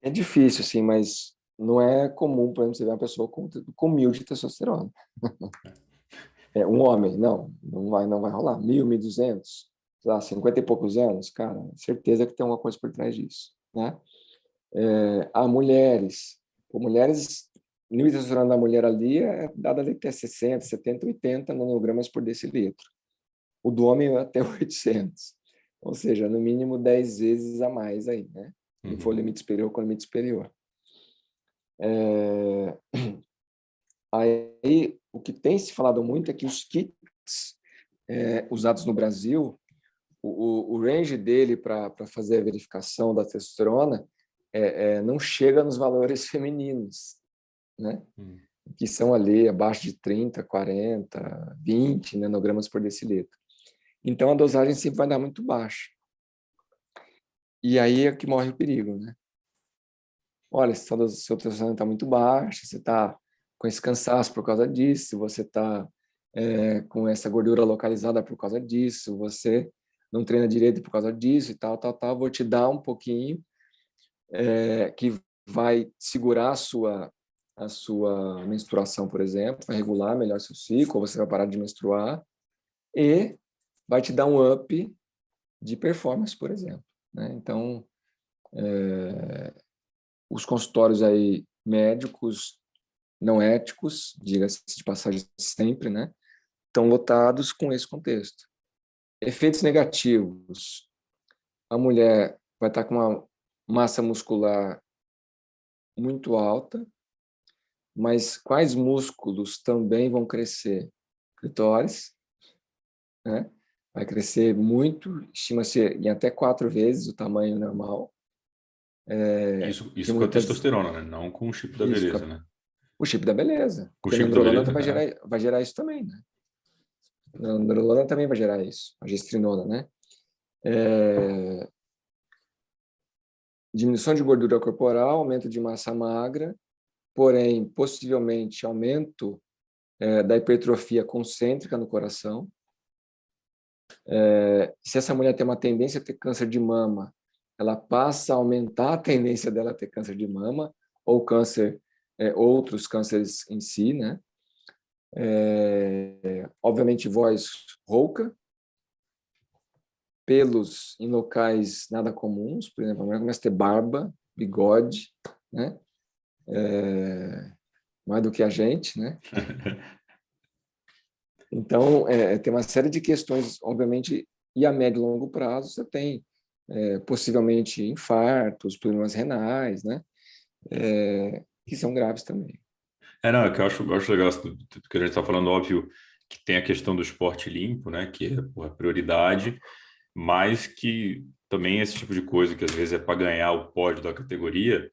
É difícil, sim, mas não é comum, por exemplo, você ver uma pessoa com 1.000 de testosterona. Um homem, não vai rolar. 1.000, 1.200, sei lá, 50 e poucos anos, cara, certeza que tem alguma coisa por trás disso, né? Há mulheres, o nível de testosterona da mulher ali é dado ali até 60, 70, 80 nanogramas por decilitro. O do homem é até 800, ou seja, no mínimo 10 vezes a mais aí, né? Se for limite superior com limite superior. Aí, o que tem se falado muito é que os kits usados no Brasil, o range dele para fazer a verificação da testosterona não chega nos valores femininos, né? Que são ali abaixo de 30, 40, 20 nanogramas por decilitro. Então, a dosagem sempre vai dar muito baixa. E aí é que morre o perigo, né? Olha, se seu testosterona está muito baixa, você está com esse cansaço por causa disso, você está com essa gordura localizada por causa disso, você não treina direito por causa disso e tal, tal, tal, vou te dar um pouquinho que vai segurar a sua menstruação, por exemplo, vai regular melhor seu ciclo, ou você vai parar de menstruar e vai te dar um up de performance, por exemplo. Né? Então, os consultórios aí médicos não éticos, diga-se de passagem sempre, né? Estão lotados com esse contexto. Efeitos negativos. A mulher vai estar com uma massa muscular muito alta, mas quais músculos também vão crescer? Clitóris, né? Vai crescer muito, estima-se em até 4 vezes o tamanho normal. Que Isso com a muitas testosterona, né? Não com o chip da isso, beleza, né? o chip da beleza, Com o porque a chip da nandrolona beleza, vai gerar isso também, né? A nandrolona também vai gerar isso, a gestrinona, né? Diminuição de gordura corporal, aumento de massa magra, porém, possivelmente, aumento da hipertrofia concêntrica no coração. Se essa mulher tem uma tendência a ter câncer de mama, ela passa a aumentar a tendência dela a ter câncer de mama, ou outros cânceres em si, né? Obviamente, voz rouca, pelos em locais nada comuns, por exemplo, a mulher começa a ter barba, bigode, né? Mais do que a gente, né? Então, tem uma série de questões, obviamente, e a médio e longo prazo você tem possivelmente infartos, problemas renais, né? Que são graves também. Não, é que eu acho legal do que a gente está falando, óbvio que tem a questão do esporte limpo, né? Que é a prioridade, mas que também esse tipo de coisa que às vezes é para ganhar o pódio da categoria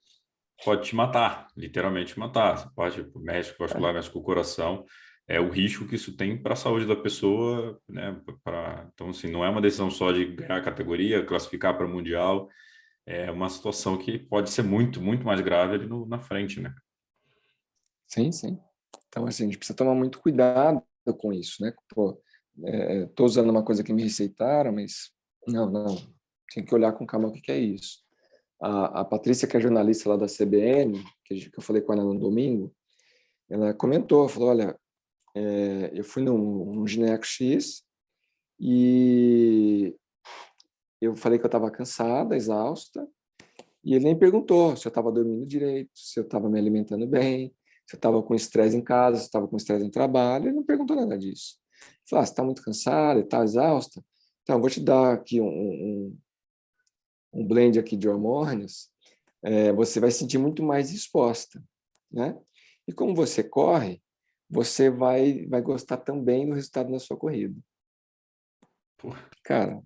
pode te matar, literalmente matar. Você pode, mexe com o vascular, mexe com o coração. É o risco que isso tem para a saúde da pessoa, né? Então, assim, não é uma decisão só de ganhar a categoria, classificar para o Mundial. É uma situação que pode ser muito, muito mais grave ali na frente, né? Sim, sim. Então, assim, a gente precisa tomar muito cuidado com isso, né? Pô, tô usando uma coisa que me receitaram, mas não, tem que olhar com calma o que é isso. A Patrícia, que é jornalista lá da CBN, que eu falei com ela no domingo, ela comentou, falou, olha, eu fui num gineco X e eu falei que eu estava cansada, exausta, e ele nem perguntou se eu estava dormindo direito, se eu estava me alimentando bem, se eu estava com estresse em casa, se eu estava com estresse no trabalho, ele não perguntou nada disso. Ele falou, você está muito cansada, está exausta? Então, eu vou te dar aqui um blend aqui de hormônios, você vai se sentir muito mais disposta, né? E como você corre, você vai gostar também do resultado da sua corrida. Pô, Cara,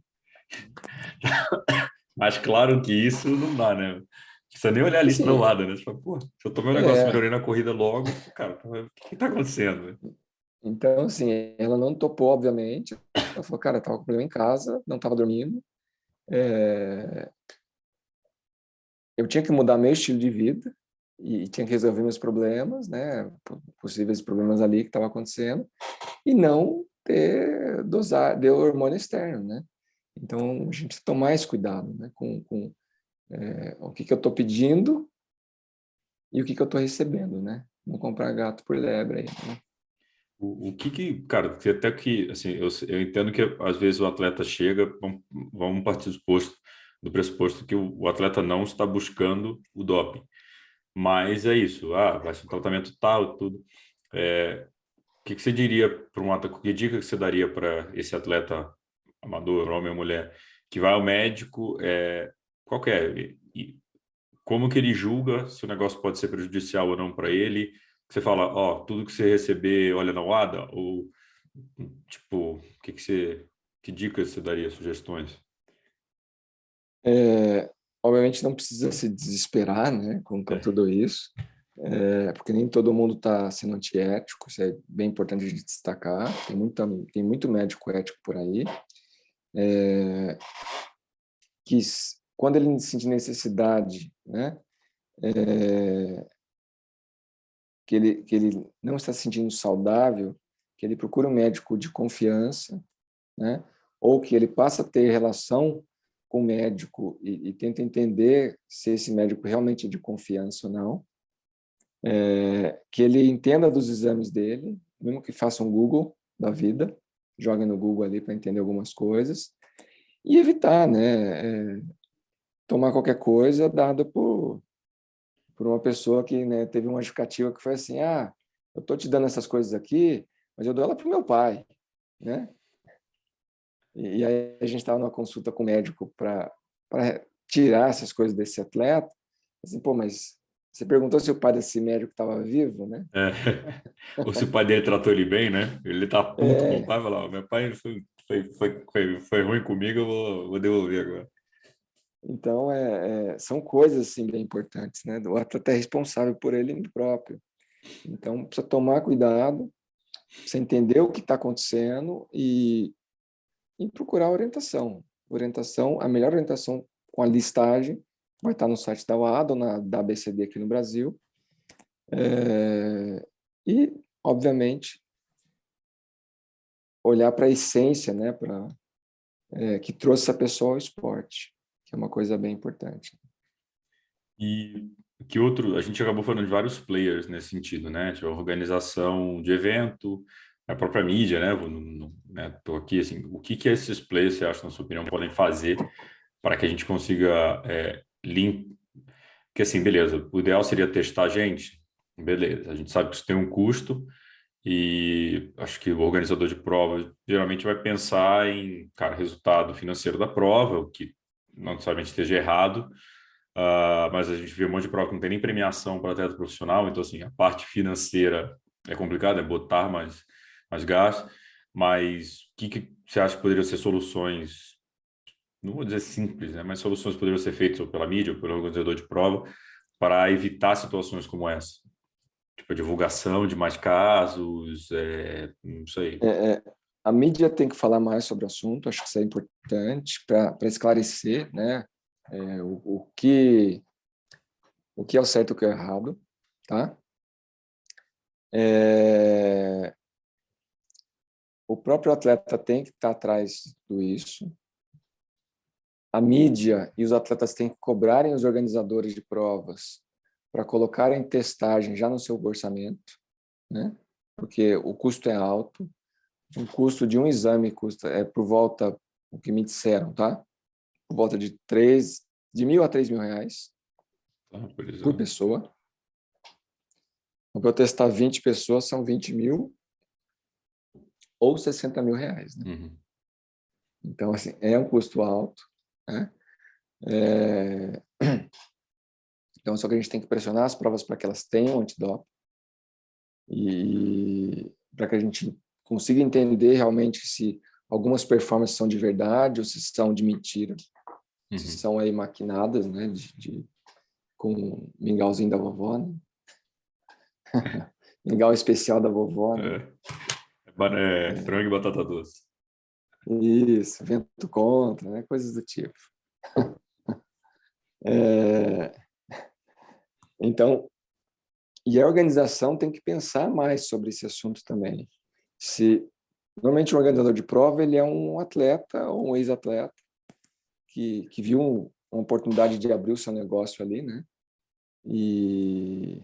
mas claro que isso não dá, né? Não precisa nem olhar a lista do assim, lado, né? Você fala, pô, se eu tomei um negócio, é, melhorei na corrida logo, cara, o que está acontecendo? então, assim, ela não topou, obviamente, ela falou, cara, eu tava com problema em casa, não estava dormindo, eu tinha que mudar meu estilo de vida e tinha que resolver meus problemas, né, possíveis problemas ali que estavam acontecendo, e não dosar de hormônio externo, né? Então, a gente precisa tomar esse cuidado, né, com o que eu estou pedindo e o que eu estou recebendo, né? Não comprar gato por lebre aí, né? Cara, que até que, assim, eu entendo que às vezes o atleta chega, vamos partir do pressuposto que o atleta não está buscando o doping, mas é isso, vai ser um tratamento tal, tudo. O que você diria para um atleta, que dica que você daria para esse atleta amador, homem ou mulher, que vai ao médico, qual que é? E como que ele julga se o negócio pode ser prejudicial ou não para ele? Você fala, ó, tudo que você receber, olha na UADA? Ou, tipo, que dicas você daria, sugestões? Obviamente não precisa se desesperar, né, com É. tudo isso, porque nem todo mundo está sendo antiético, isso é bem importante de destacar, tem muito médico ético por aí, quando ele sente necessidade, né, que ele não está se sentindo saudável, que ele procura um médico de confiança, né, ou que ele passa a ter relação com o médico e tenta entender se esse médico realmente é de confiança ou não, que ele entenda dos exames dele, mesmo que faça um Google da vida, jogue no Google ali para entender algumas coisas, e evitar, né, tomar qualquer coisa dado por uma pessoa que, né, teve uma justificativa que foi assim, eu estou te dando essas coisas aqui, mas eu dou ela para o meu pai, né? E aí a gente estava numa consulta com o médico para tirar essas coisas desse atleta, assim, pô, mas Você perguntou se o pai desse médico estava vivo, né? É. Ou se o pai dele tratou ele bem, né? Ele tá puto com o É, pai, vai lá, meu pai foi ruim comigo, eu vou devolver agora. então, são coisas assim bem importantes, né? O atleta é responsável por ele próprio. Então, precisa tomar cuidado, precisa entender o que está acontecendo e procurar orientação. Orientação, a melhor orientação com a listagem vai estar no site da UADA ou da ABCD aqui no Brasil. E, obviamente, olhar para a essência, né? Que trouxe essa pessoa ao esporte, que é uma coisa bem importante. E que outro, a gente acabou falando de vários players nesse sentido, né? Tipo, a organização de evento, a própria mídia, né? Né? Tô aqui, assim, o que esses players, você acha, na sua opinião, podem fazer para que a gente consiga limpar? Porque, assim, beleza, o ideal seria testar a gente, beleza, a gente sabe que isso tem um custo e acho que o organizador de prova geralmente vai pensar em, cara, resultado financeiro da prova, o que não necessariamente esteja errado. Mas a gente vê um monte de prova que não tem nem premiação para atleta profissional, então assim, a parte financeira é complicada, é botar mais gastos, mas o que você acha que poderiam ser soluções, não vou dizer simples, né, mas soluções que poderiam ser feitas pela mídia ou pelo organizador de prova para evitar situações como essa? Tipo, a divulgação de mais casos, não sei. A mídia tem que falar mais sobre o assunto, acho que isso é importante para esclarecer, né? O que é o certo e o que é o errado, tá? O próprio atleta tem que estar atrás de tudo isso. A mídia e os atletas têm que cobrarem os organizadores de provas para colocarem testagem já no seu orçamento, né? Porque o custo é alto. O custo de um exame custa por volta, o que me disseram, tá? Por volta de R$ 1.000 a R$ 3.000 Por por exemplo. pessoa. Para eu testar 20 pessoas, são 20.000 ou R$ 60.000, né? Uhum. Então, assim, é um custo alto, né? Então, só que a gente tem que pressionar as provas para que elas tenham antidoping e para que a gente consiga entender realmente se algumas performances são de verdade ou se são de mentira, se Uhum. são aí maquinadas, né? Com o mingauzinho da vovó, né? Mingau especial da vovó, né? Frango e batata doce. Isso, vento contra, né? Coisas do tipo. É, então, e a organização tem que pensar mais sobre esse assunto também. Normalmente o organizador de prova ele é um atleta ou um ex-atleta que viu uma oportunidade de abrir o seu negócio ali, né? E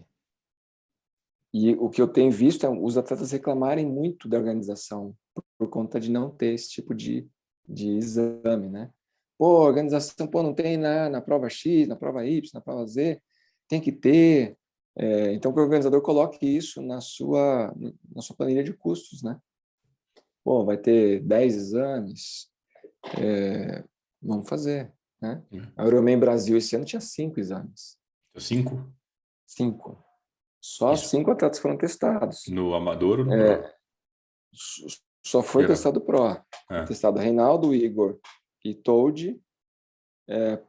o que eu tenho visto é os atletas reclamarem muito da organização por conta de não ter esse tipo de exame, né? Pô, organização, pô, não tem na prova X, na prova Y, na prova Z, tem que ter. Então, que o organizador coloque isso na sua planilha de custos, né? Pô, vai ter 10 exames, vamos fazer, né? A Euroman Brasil esse ano tinha 5 exames. 5? 5. Só Isso 5 atletas foram testados. no amador ou no pro? Só foi Geral. testado Pro. É. Testado Reinaldo, Igor e Toad,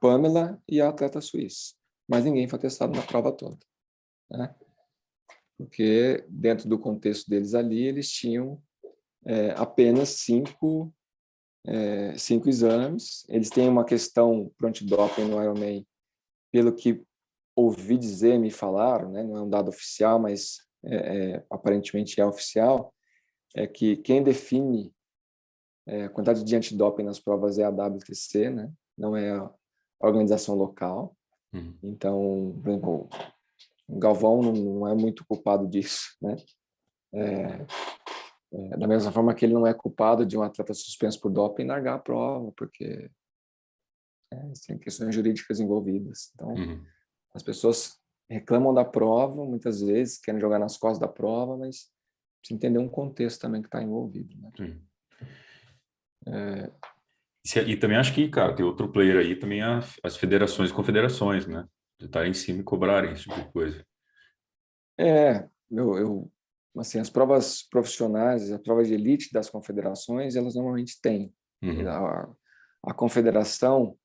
Pamela e a atleta suíça. Mas ninguém foi testado na prova toda, né? Porque dentro do contexto deles ali, eles tinham apenas 5 exames. Eles têm uma questão pro antidoping no Ironman, pelo que ouvi dizer, me falaram, né? Não é um dado oficial, mas aparentemente é oficial, é que quem define a quantidade de antidoping nas provas é a WTC, né? Não é a organização local. Uhum. Então, por exemplo, o Galvão não é muito culpado disso, né? Da mesma forma que ele não é culpado de um atleta suspenso por doping largar a prova, porque tem questões jurídicas envolvidas. Então, Uhum. as pessoas reclamam da prova, muitas vezes, querem jogar nas costas da prova, mas precisa entender um contexto também que está envolvido, né? Sim. E também acho que, cara, tem outro player aí também, as federações e confederações, né? de estarem em cima e cobrarem esse tipo de coisa. Assim, as provas profissionais, a prova de elite das confederações, elas normalmente têm. Uhum. A confederação,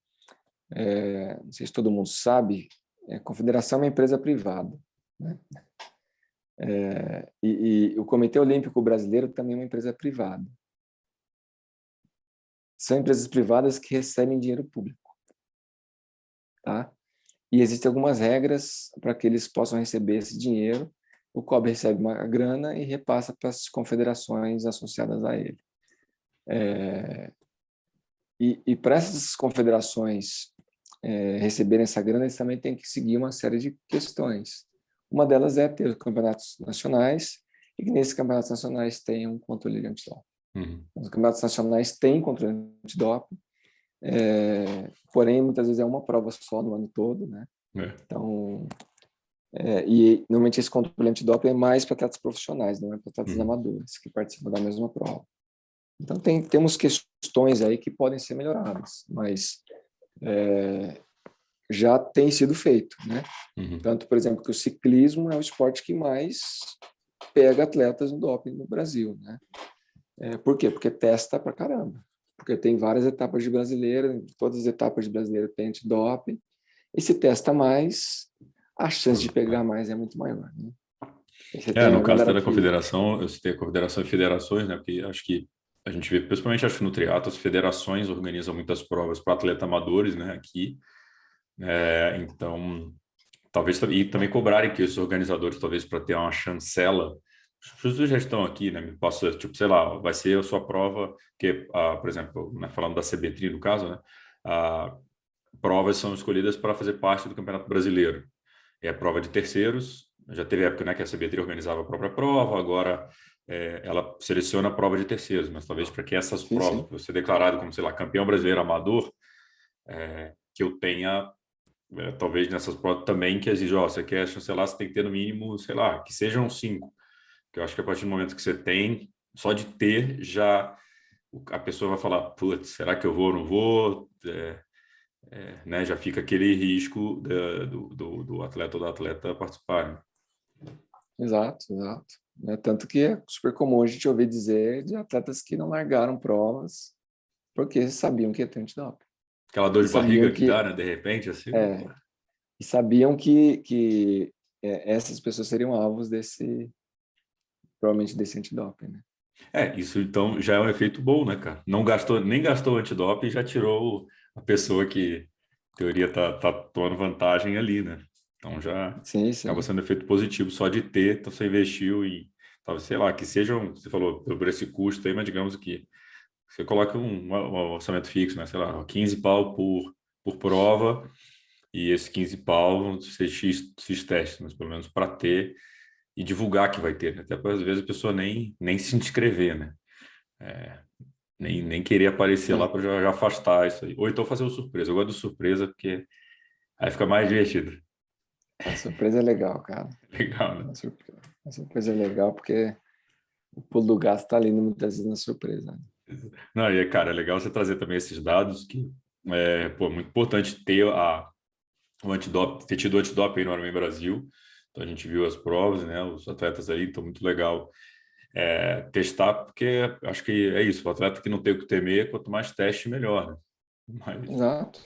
não sei se todo mundo sabe, a confederação é uma empresa privada, né? E o Comitê Olímpico Brasileiro também é uma empresa privada. São empresas privadas que recebem dinheiro público, tá? E existem algumas regras para que eles possam receber esse dinheiro. O COB recebe uma grana e repassa para as confederações associadas a ele. E para essas confederações receberem essa grana, eles também têm que seguir uma série de questões. Uma delas é ter campeonatos nacionais e que nesses campeonatos nacionais tenham um controle de antidoping. Uhum. Os campeonatos nacionais têm controle de antidoping, porém, muitas vezes é uma prova só no ano todo, né? Então, e normalmente esse controle antidoping é mais para atletas profissionais, não é para atletas amadores que participam da mesma prova. Então, temos questões aí que podem ser melhoradas, mas já tem sido feito, né? Uhum. Tanto, por exemplo, que o ciclismo é o esporte que mais pega atletas no doping no Brasil, né? Por quê? Porque testa pra caramba. Porque tem várias etapas de brasileira, todas as etapas de brasileira tem antidoping, e se testa mais, a chance de pegar mais é muito maior, né? Você tem No a caso até galera da que... confederação, eu citei a confederação e federações, né? Porque acho que a gente vê, principalmente acho que no triatlo, as federações organizam muitas provas para atletas amadores, né? Aqui, então talvez e também cobrarem que esses organizadores, talvez para ter uma chancela, os já estão aqui, né? Me passa, tipo, sei lá, vai ser a sua prova, que, por exemplo, né, falando da CB3 no caso, né? Provas são escolhidas para fazer parte do Campeonato Brasileiro. É a prova de terceiros. Já teve época, né, que a CB3 organizava a própria prova, agora ela seleciona a prova de terceiros, mas talvez para que essas Sim, provas, sim. para eu ser declarado como, sei lá, campeão brasileiro amador, que eu tenha, talvez nessas provas também, que exige, ó, você quer chancelar, você tem que ter no mínimo, sei lá, que sejam 5. Que eu acho que a partir do momento que você tem, só de ter, já a pessoa vai falar, putz, será que eu vou ou não vou? Né, já fica aquele risco do atleta ou da atleta participar. Né? Exato, exato. Tanto que é super comum a gente ouvir dizer de atletas que não largaram provas porque sabiam que ia ter antidoping. Aquela dor E de barriga sabiam que dá, que, né, de repente, assim. é, e sabiam que essas pessoas seriam alvos provavelmente desse antidoping, né? Isso então já é um efeito bom, né, cara? Não gastou, nem gastou o antidoping e já tirou a pessoa que, em teoria, tá tomando vantagem ali, né? Então já Sim, acaba sim. sendo um efeito positivo só de ter, então você investiu em, talvez, sei lá, que sejam, você falou, por esse custo aí, mas digamos que você coloca um orçamento fixo, né? Sei lá, 15 pau por prova, e esses 15 pau vão ser X testes, mas pelo menos para ter e divulgar que vai ter, né? Até porque às vezes a pessoa nem se inscrever, né? Nem querer aparecer lá É, para já afastar isso aí. Ou então fazer o surpresa. Eu gosto do surpresa porque aí fica mais divertido. a surpresa é legal, cara. Legal, né? A surpresa é legal porque o pulo do gato está ali muitas vezes na surpresa, né? Não, e cara, é legal você trazer também esses dados que pô, muito importante ter o antidoping, ter tido o antidoping aí no Ironman Brasil. Então a gente viu as provas, né? Os atletas aí, então muito legal testar, porque acho que é isso, o atleta que não tem o que temer, quanto mais teste, melhor, né? Mas Exato,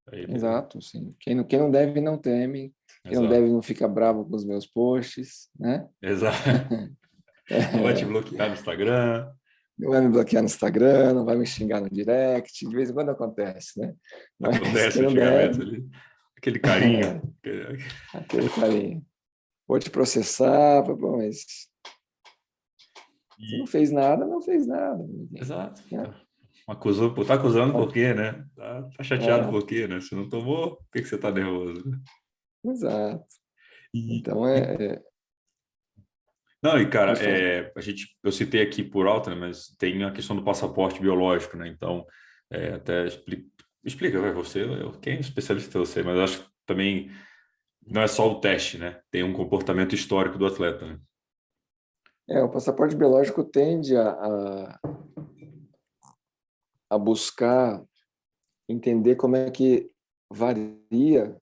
aí ele... exato, sim. Quem não deve, não teme. Quem não Exato. deve, não fica bravo com os meus posts, né? Exato. Não vai te bloquear no Instagram. Não vai me bloquear no Instagram, não vai me xingar no direct, de vez em quando acontece, né? Mas quem Acontece não antigamente deve, ali. Aquele carinho. aquele carinho. Vou te processar, pô, mas você não E, fez nada, não fez nada. exato. Né? Acusou, tá acusando por quê, né? Tá chateado É, por quê, né? Se não tomou, por que você tá nervoso? Né? exato. E, Então, e- não, e cara, pode falar. eu citei aqui por alto, né? Mas tem a questão do passaporte biológico, né? Então, até explica, vai, você, quem é especialista eu sei, mas eu acho que também não é só o teste, né? Tem um comportamento histórico do atleta, né? O passaporte biológico tende a buscar entender como é que varia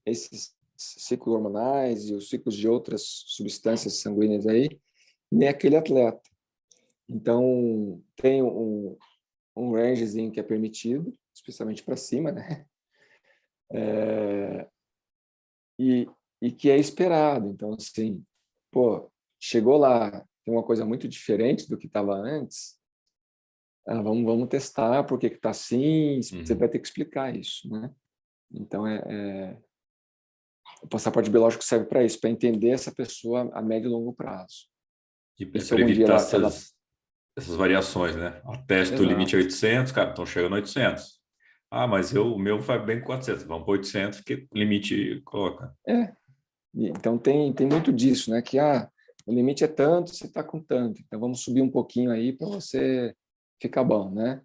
esses ciclos hormonais e os ciclos de outras substâncias sanguíneas aí, nem aquele atleta. Então, tem um rangezinho que é permitido, especialmente para cima, né? E que é esperado. Então, assim, pô, chegou lá, tem uma coisa muito diferente do que estava antes, vamos testar por que está assim, você vai ter que explicar isso, né? Então, o passaporte biológico serve para isso, para entender essa pessoa a médio e longo prazo. E se Para algum dia evitar ela... essas variações, né? Atesta o limite é Exato. 800, cara, estão chegando a 800. Ah, mas o meu vai bem com 400. Vamos para 800, que o limite coloca. Então, tem muito disso, né? Que o limite é tanto, você está com tanto. Então, vamos subir um pouquinho aí para você ficar bom, né?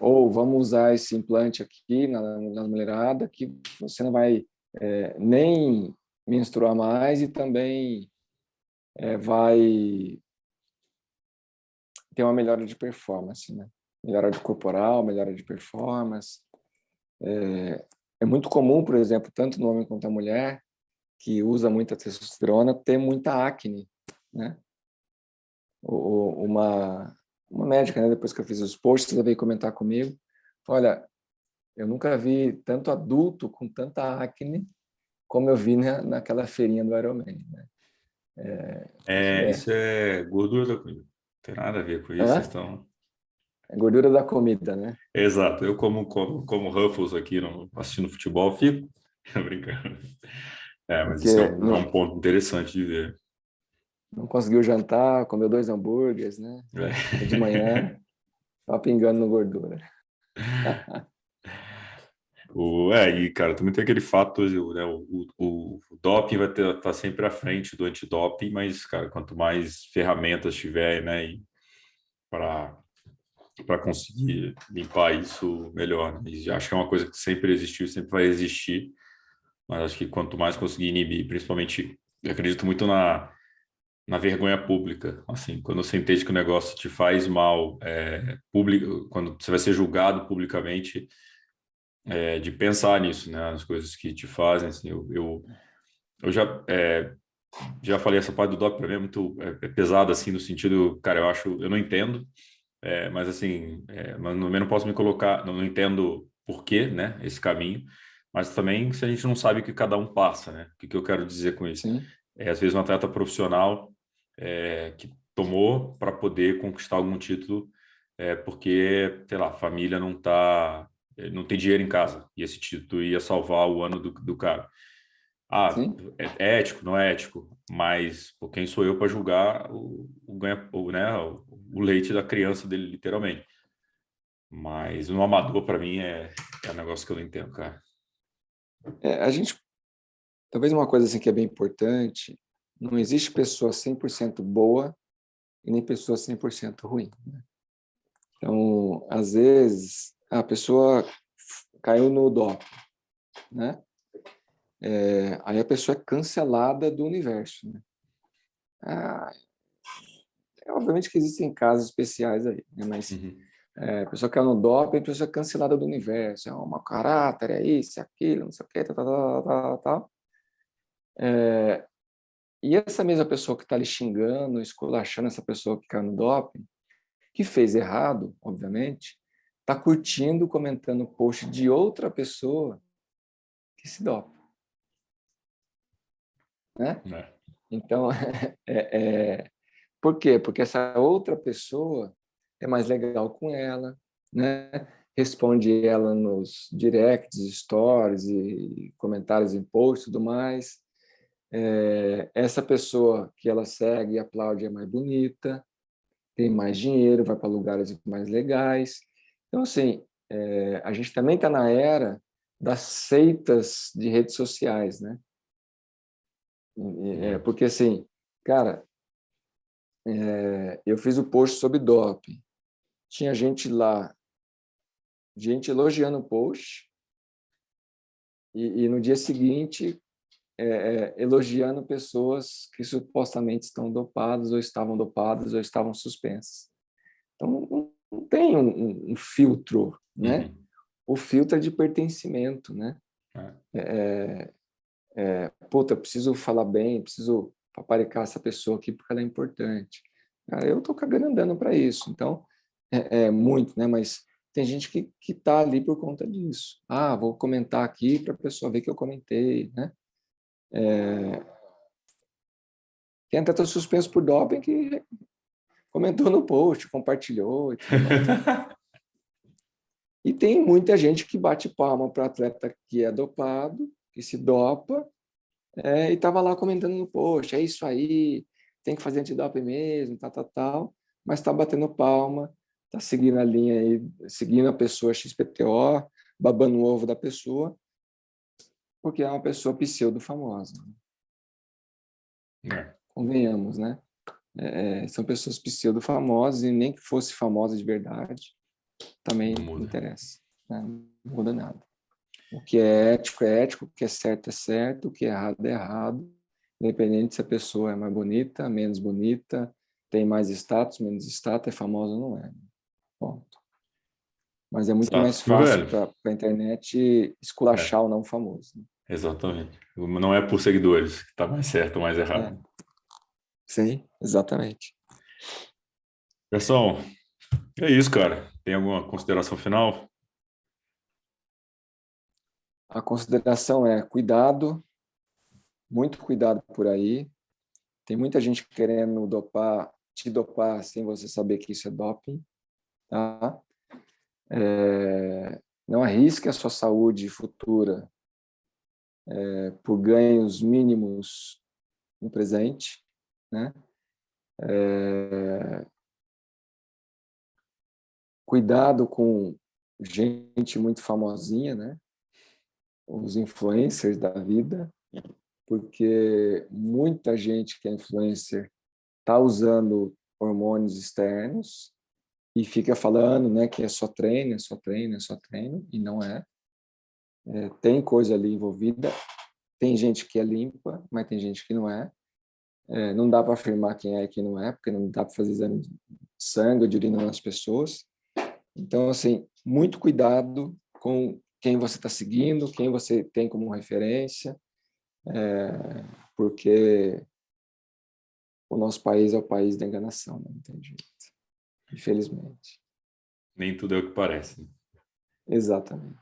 Ou vamos usar esse implante aqui na mulherada, que você não vai nem menstruar mais e também vai ter uma melhora de performance, né? Melhora de corporal, melhora de performance. É muito comum, por exemplo, tanto no homem quanto na mulher, que usa muita testosterona, ter muita acne, né? Uma médica, né, depois que eu fiz os posts, ela veio comentar comigo, olha, eu nunca vi tanto adulto com tanta acne como eu vi naquela feirinha do Ironman, né? Isso é gordura da comida. Não tem nada a ver com isso, vocês Hã? estão... É gordura da comida, né? Exato, eu como Ruffles aqui no, assistindo futebol, fico brincando. Mas isso é Porque um ponto interessante de ver. não conseguiu jantar, comeu 2 hambúrgueres, né? Aí de manhã, tava pingando no gordura. E cara, também tem aquele fato, né, o doping vai tá sempre à frente do antidoping, mas, cara, quanto mais ferramentas tiver, né, para conseguir limpar isso, melhor, né? E acho que é uma coisa que sempre existiu, sempre vai existir, mas acho que quanto mais conseguir inibir, principalmente, eu acredito muito na vergonha pública, assim, quando você entende que o negócio te faz mal, público, quando você vai ser julgado publicamente, de pensar nisso, né, nas coisas que te fazem, assim, eu já falei, essa parte do doc para mim é muito pesada, assim, no sentido, cara, eu não entendo, mas assim, mas eu não posso me colocar, não entendo por quê, né, esse caminho, mas também se a gente não sabe o que cada um passa, né, o que eu quero dizer com isso? Sim. Às vezes um atleta profissional que tomou para poder conquistar algum título, porque, sei lá, a família não tem dinheiro em casa, e esse título ia salvar o ano do cara. Ah, Sim. é ético, não é ético, mas pô, quem sou eu para julgar né, o leite da criança dele, literalmente. Mas no amador, para mim, é um negócio que eu não entendo, cara. A gente, talvez uma coisa assim que é bem importante, não existe pessoa 100% boa e nem pessoa 100% ruim, né? Então, às vezes, a pessoa caiu no doping, né? Aí a pessoa é cancelada do universo, né? Ah, obviamente que existem casos especiais aí, né? Mas Uhum. a pessoa caiu no doping, a pessoa é cancelada do universo, é um mau caráter, é isso, é aquilo, não sei o quê, tal, tal, tal, tal, tal. E essa mesma pessoa que está ali xingando, esculachando essa pessoa que caiu no doping, que fez errado, obviamente, está curtindo, comentando o post de outra pessoa que se dopa, né? É. Então, por quê? Porque essa outra pessoa é mais legal com ela, né? Responde ela nos directs, stories e comentários em posts e tudo mais. Essa pessoa que ela segue e aplaude é mais bonita, tem mais dinheiro, vai para lugares mais legais. Então, assim, a gente também está na era das seitas de redes sociais, né? Porque, assim, cara, eu fiz o post sobre doping. Tinha gente lá, gente elogiando o post, e no dia seguinte, elogiando pessoas que supostamente estão dopadas, ou estavam suspensas. Então, não tem um filtro, né? Uhum. O filtro é de pertencimento, né? Puta, eu preciso falar bem, preciso paparicar essa pessoa aqui porque ela é importante. Cara, eu tô cagando andando para isso. Então, é muito, né? Mas tem gente que tá ali por conta disso. Ah, vou comentar aqui para a pessoa ver que eu comentei, né? Tem até tá suspenso por doping que comentou no post, compartilhou e tudo mais. E tem muita gente que bate palma para atleta que é dopado, que se dopa, e estava lá comentando no post, é isso aí, tem que fazer antidoping mesmo, tal, mas está batendo palma, está seguindo a linha aí, seguindo a pessoa XPTO, babando o ovo da pessoa, porque é uma pessoa pseudo-famosa. Convenhamos, né? São pessoas pseudo-famosas e nem que fosse famosa de verdade, também não interessa, né? Não muda nada. O que é ético, o que é certo, o que é errado, independente se a pessoa é mais bonita, menos bonita, tem mais status, menos status, é famosa ou não é. Ponto. Mas é muito mais fácil para a internet esculachar o não famoso. Né? Exatamente. Não é por seguidores que está mais certo ou mais errado. Sim, exatamente. Pessoal, é isso, cara. Tem alguma consideração final? A consideração é cuidado, muito cuidado por aí. Tem muita gente querendo te dopar sem você saber que isso é doping. Tá? Não arrisque a sua saúde futura por ganhos mínimos no presente. Né? Cuidado com gente muito famosinha, né? Os influencers da vida, porque muita gente que é influencer está usando hormônios externos e fica falando, né, que é só treino, é só treino, é só treino, e não é. Tem coisa ali envolvida, tem gente que é limpa, mas tem gente que não é. Não dá para afirmar quem é e quem não é, porque não dá para fazer exame de sangue ou de urina nas pessoas. Então, assim, muito cuidado com quem você está seguindo, quem você tem como referência, porque o nosso país é o país da enganação, né? Não tem jeito, infelizmente. Nem tudo é o que parece. Exatamente.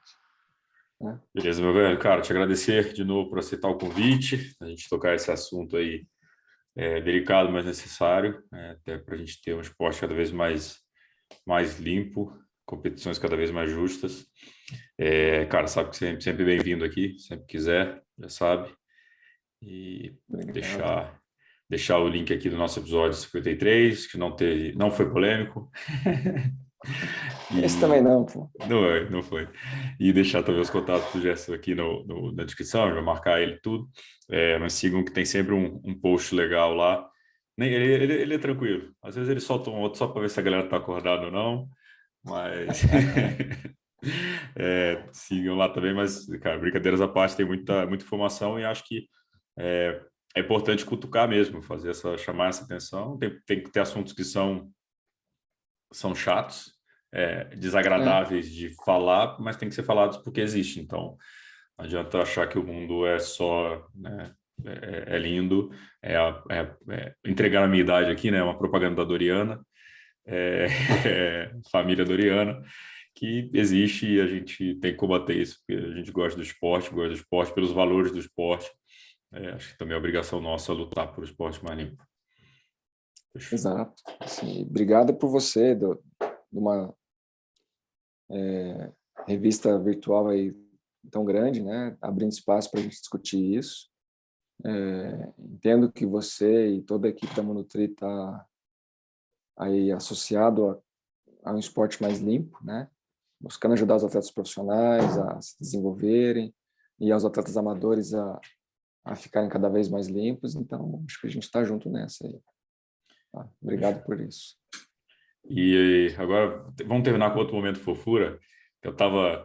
Beleza, meu velho. Cara, te agradecer de novo por aceitar o convite, a gente tocar esse assunto aí delicado, mas necessário, até para a gente ter um esporte cada vez mais limpo, competições cada vez mais justas. Cara, sabe que sempre bem-vindo aqui, sempre quiser, já sabe. E deixar o link aqui do nosso episódio 53, que não foi polêmico. Esse também não, pô. Não foi. E deixar também os contatos do Gerson aqui na descrição, eu vou marcar ele tudo. Mas sigam que tem sempre um post legal lá. Ele é tranquilo. Às vezes ele solta um outro só para ver se a galera tá acordada ou não. Mas sigam lá também. Mas, cara, brincadeiras à parte, tem muita informação e acho que é importante cutucar mesmo, chamar essa atenção. Tem que ter assuntos que são chatos, desagradáveis de falar, mas tem que ser falados porque existe. Então, não adianta achar que o mundo é só, né, é lindo. Entregar a minha idade aqui, né, uma propaganda da Doriana, família Doriana, que existe e a gente tem que combater isso, porque a gente gosta do esporte, pelos valores do esporte. Acho que também é obrigação nossa lutar por esporte mais limpo. Exato. Assim, obrigado por você, de uma revista virtual aí tão grande, né? Abrindo espaço para a gente discutir isso. Entendo que você e toda a equipe da Monutri está aí associado a um esporte mais limpo, né? Buscando ajudar os atletas profissionais a se desenvolverem e aos atletas amadores a ficarem cada vez mais limpos. Então, acho que a gente está junto nessa aí. Tá? Obrigado por isso. E agora, vamos terminar com outro momento fofura. Eu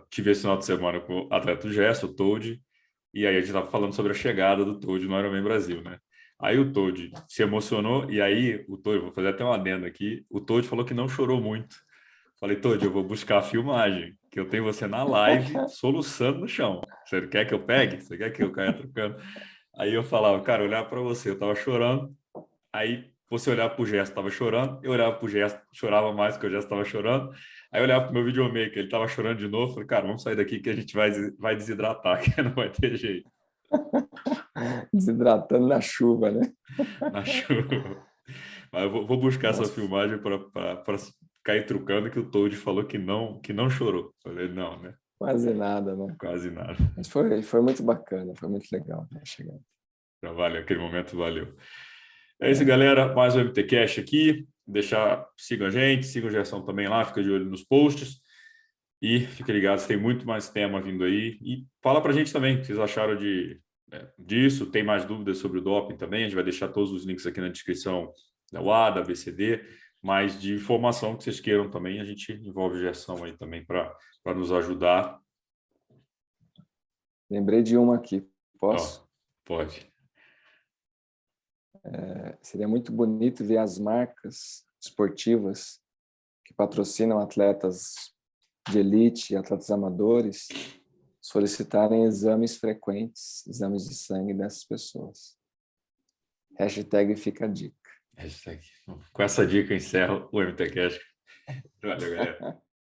tive esse final de semana com o atleta Gerson, o Toad, e aí a gente estava falando sobre a chegada do Toad no Ironman Brasil, né? Aí o Toad se emocionou, e aí o Toad, vou fazer até uma adenda aqui, o Toad falou que não chorou muito, Falei, Todd, eu vou buscar a filmagem, que eu tenho você na live soluçando no chão. Você quer que eu pegue? Você quer que eu caia trocando? Aí eu falava, cara, eu olhava para você, eu tava chorando. Aí você olhava pro gesto, tava chorando. Eu olhava pro gesto, chorava mais que o gesto tava chorando. Aí eu olhava pro meu videomaker, ele tava chorando de novo. Falei, cara, vamos sair daqui que a gente vai desidratar, que não vai ter jeito. Desidratando na chuva, né? Na chuva. Mas eu vou buscar essa Mas filmagem para cair trucando que o Toad falou que não chorou. Falei, não, né? quase nada, né? Quase nada. Mas foi muito bacana, foi muito legal a chegada. Já valeu, aquele momento valeu. É isso, galera. Mais um MTCast aqui. Sigam a gente, sigam a Gerson também lá, fica de olho nos posts. E fiquem ligados, tem muito mais tema vindo aí. E fala pra gente também o que vocês acharam disso. Tem mais dúvidas sobre o doping também. A gente vai deixar todos os links aqui na descrição da UADA, BCD, mas de informação que vocês queiram também, a gente envolve Gerson aí também para nos ajudar. Lembrei de uma aqui, posso? Ó, pode. Seria muito bonito ver as marcas esportivas que patrocinam atletas de elite e atletas amadores solicitarem exames frequentes, exames de sangue dessas pessoas. Hashtag fica a dica. Com essa dica eu encerro o MTCast. Valeu, galera.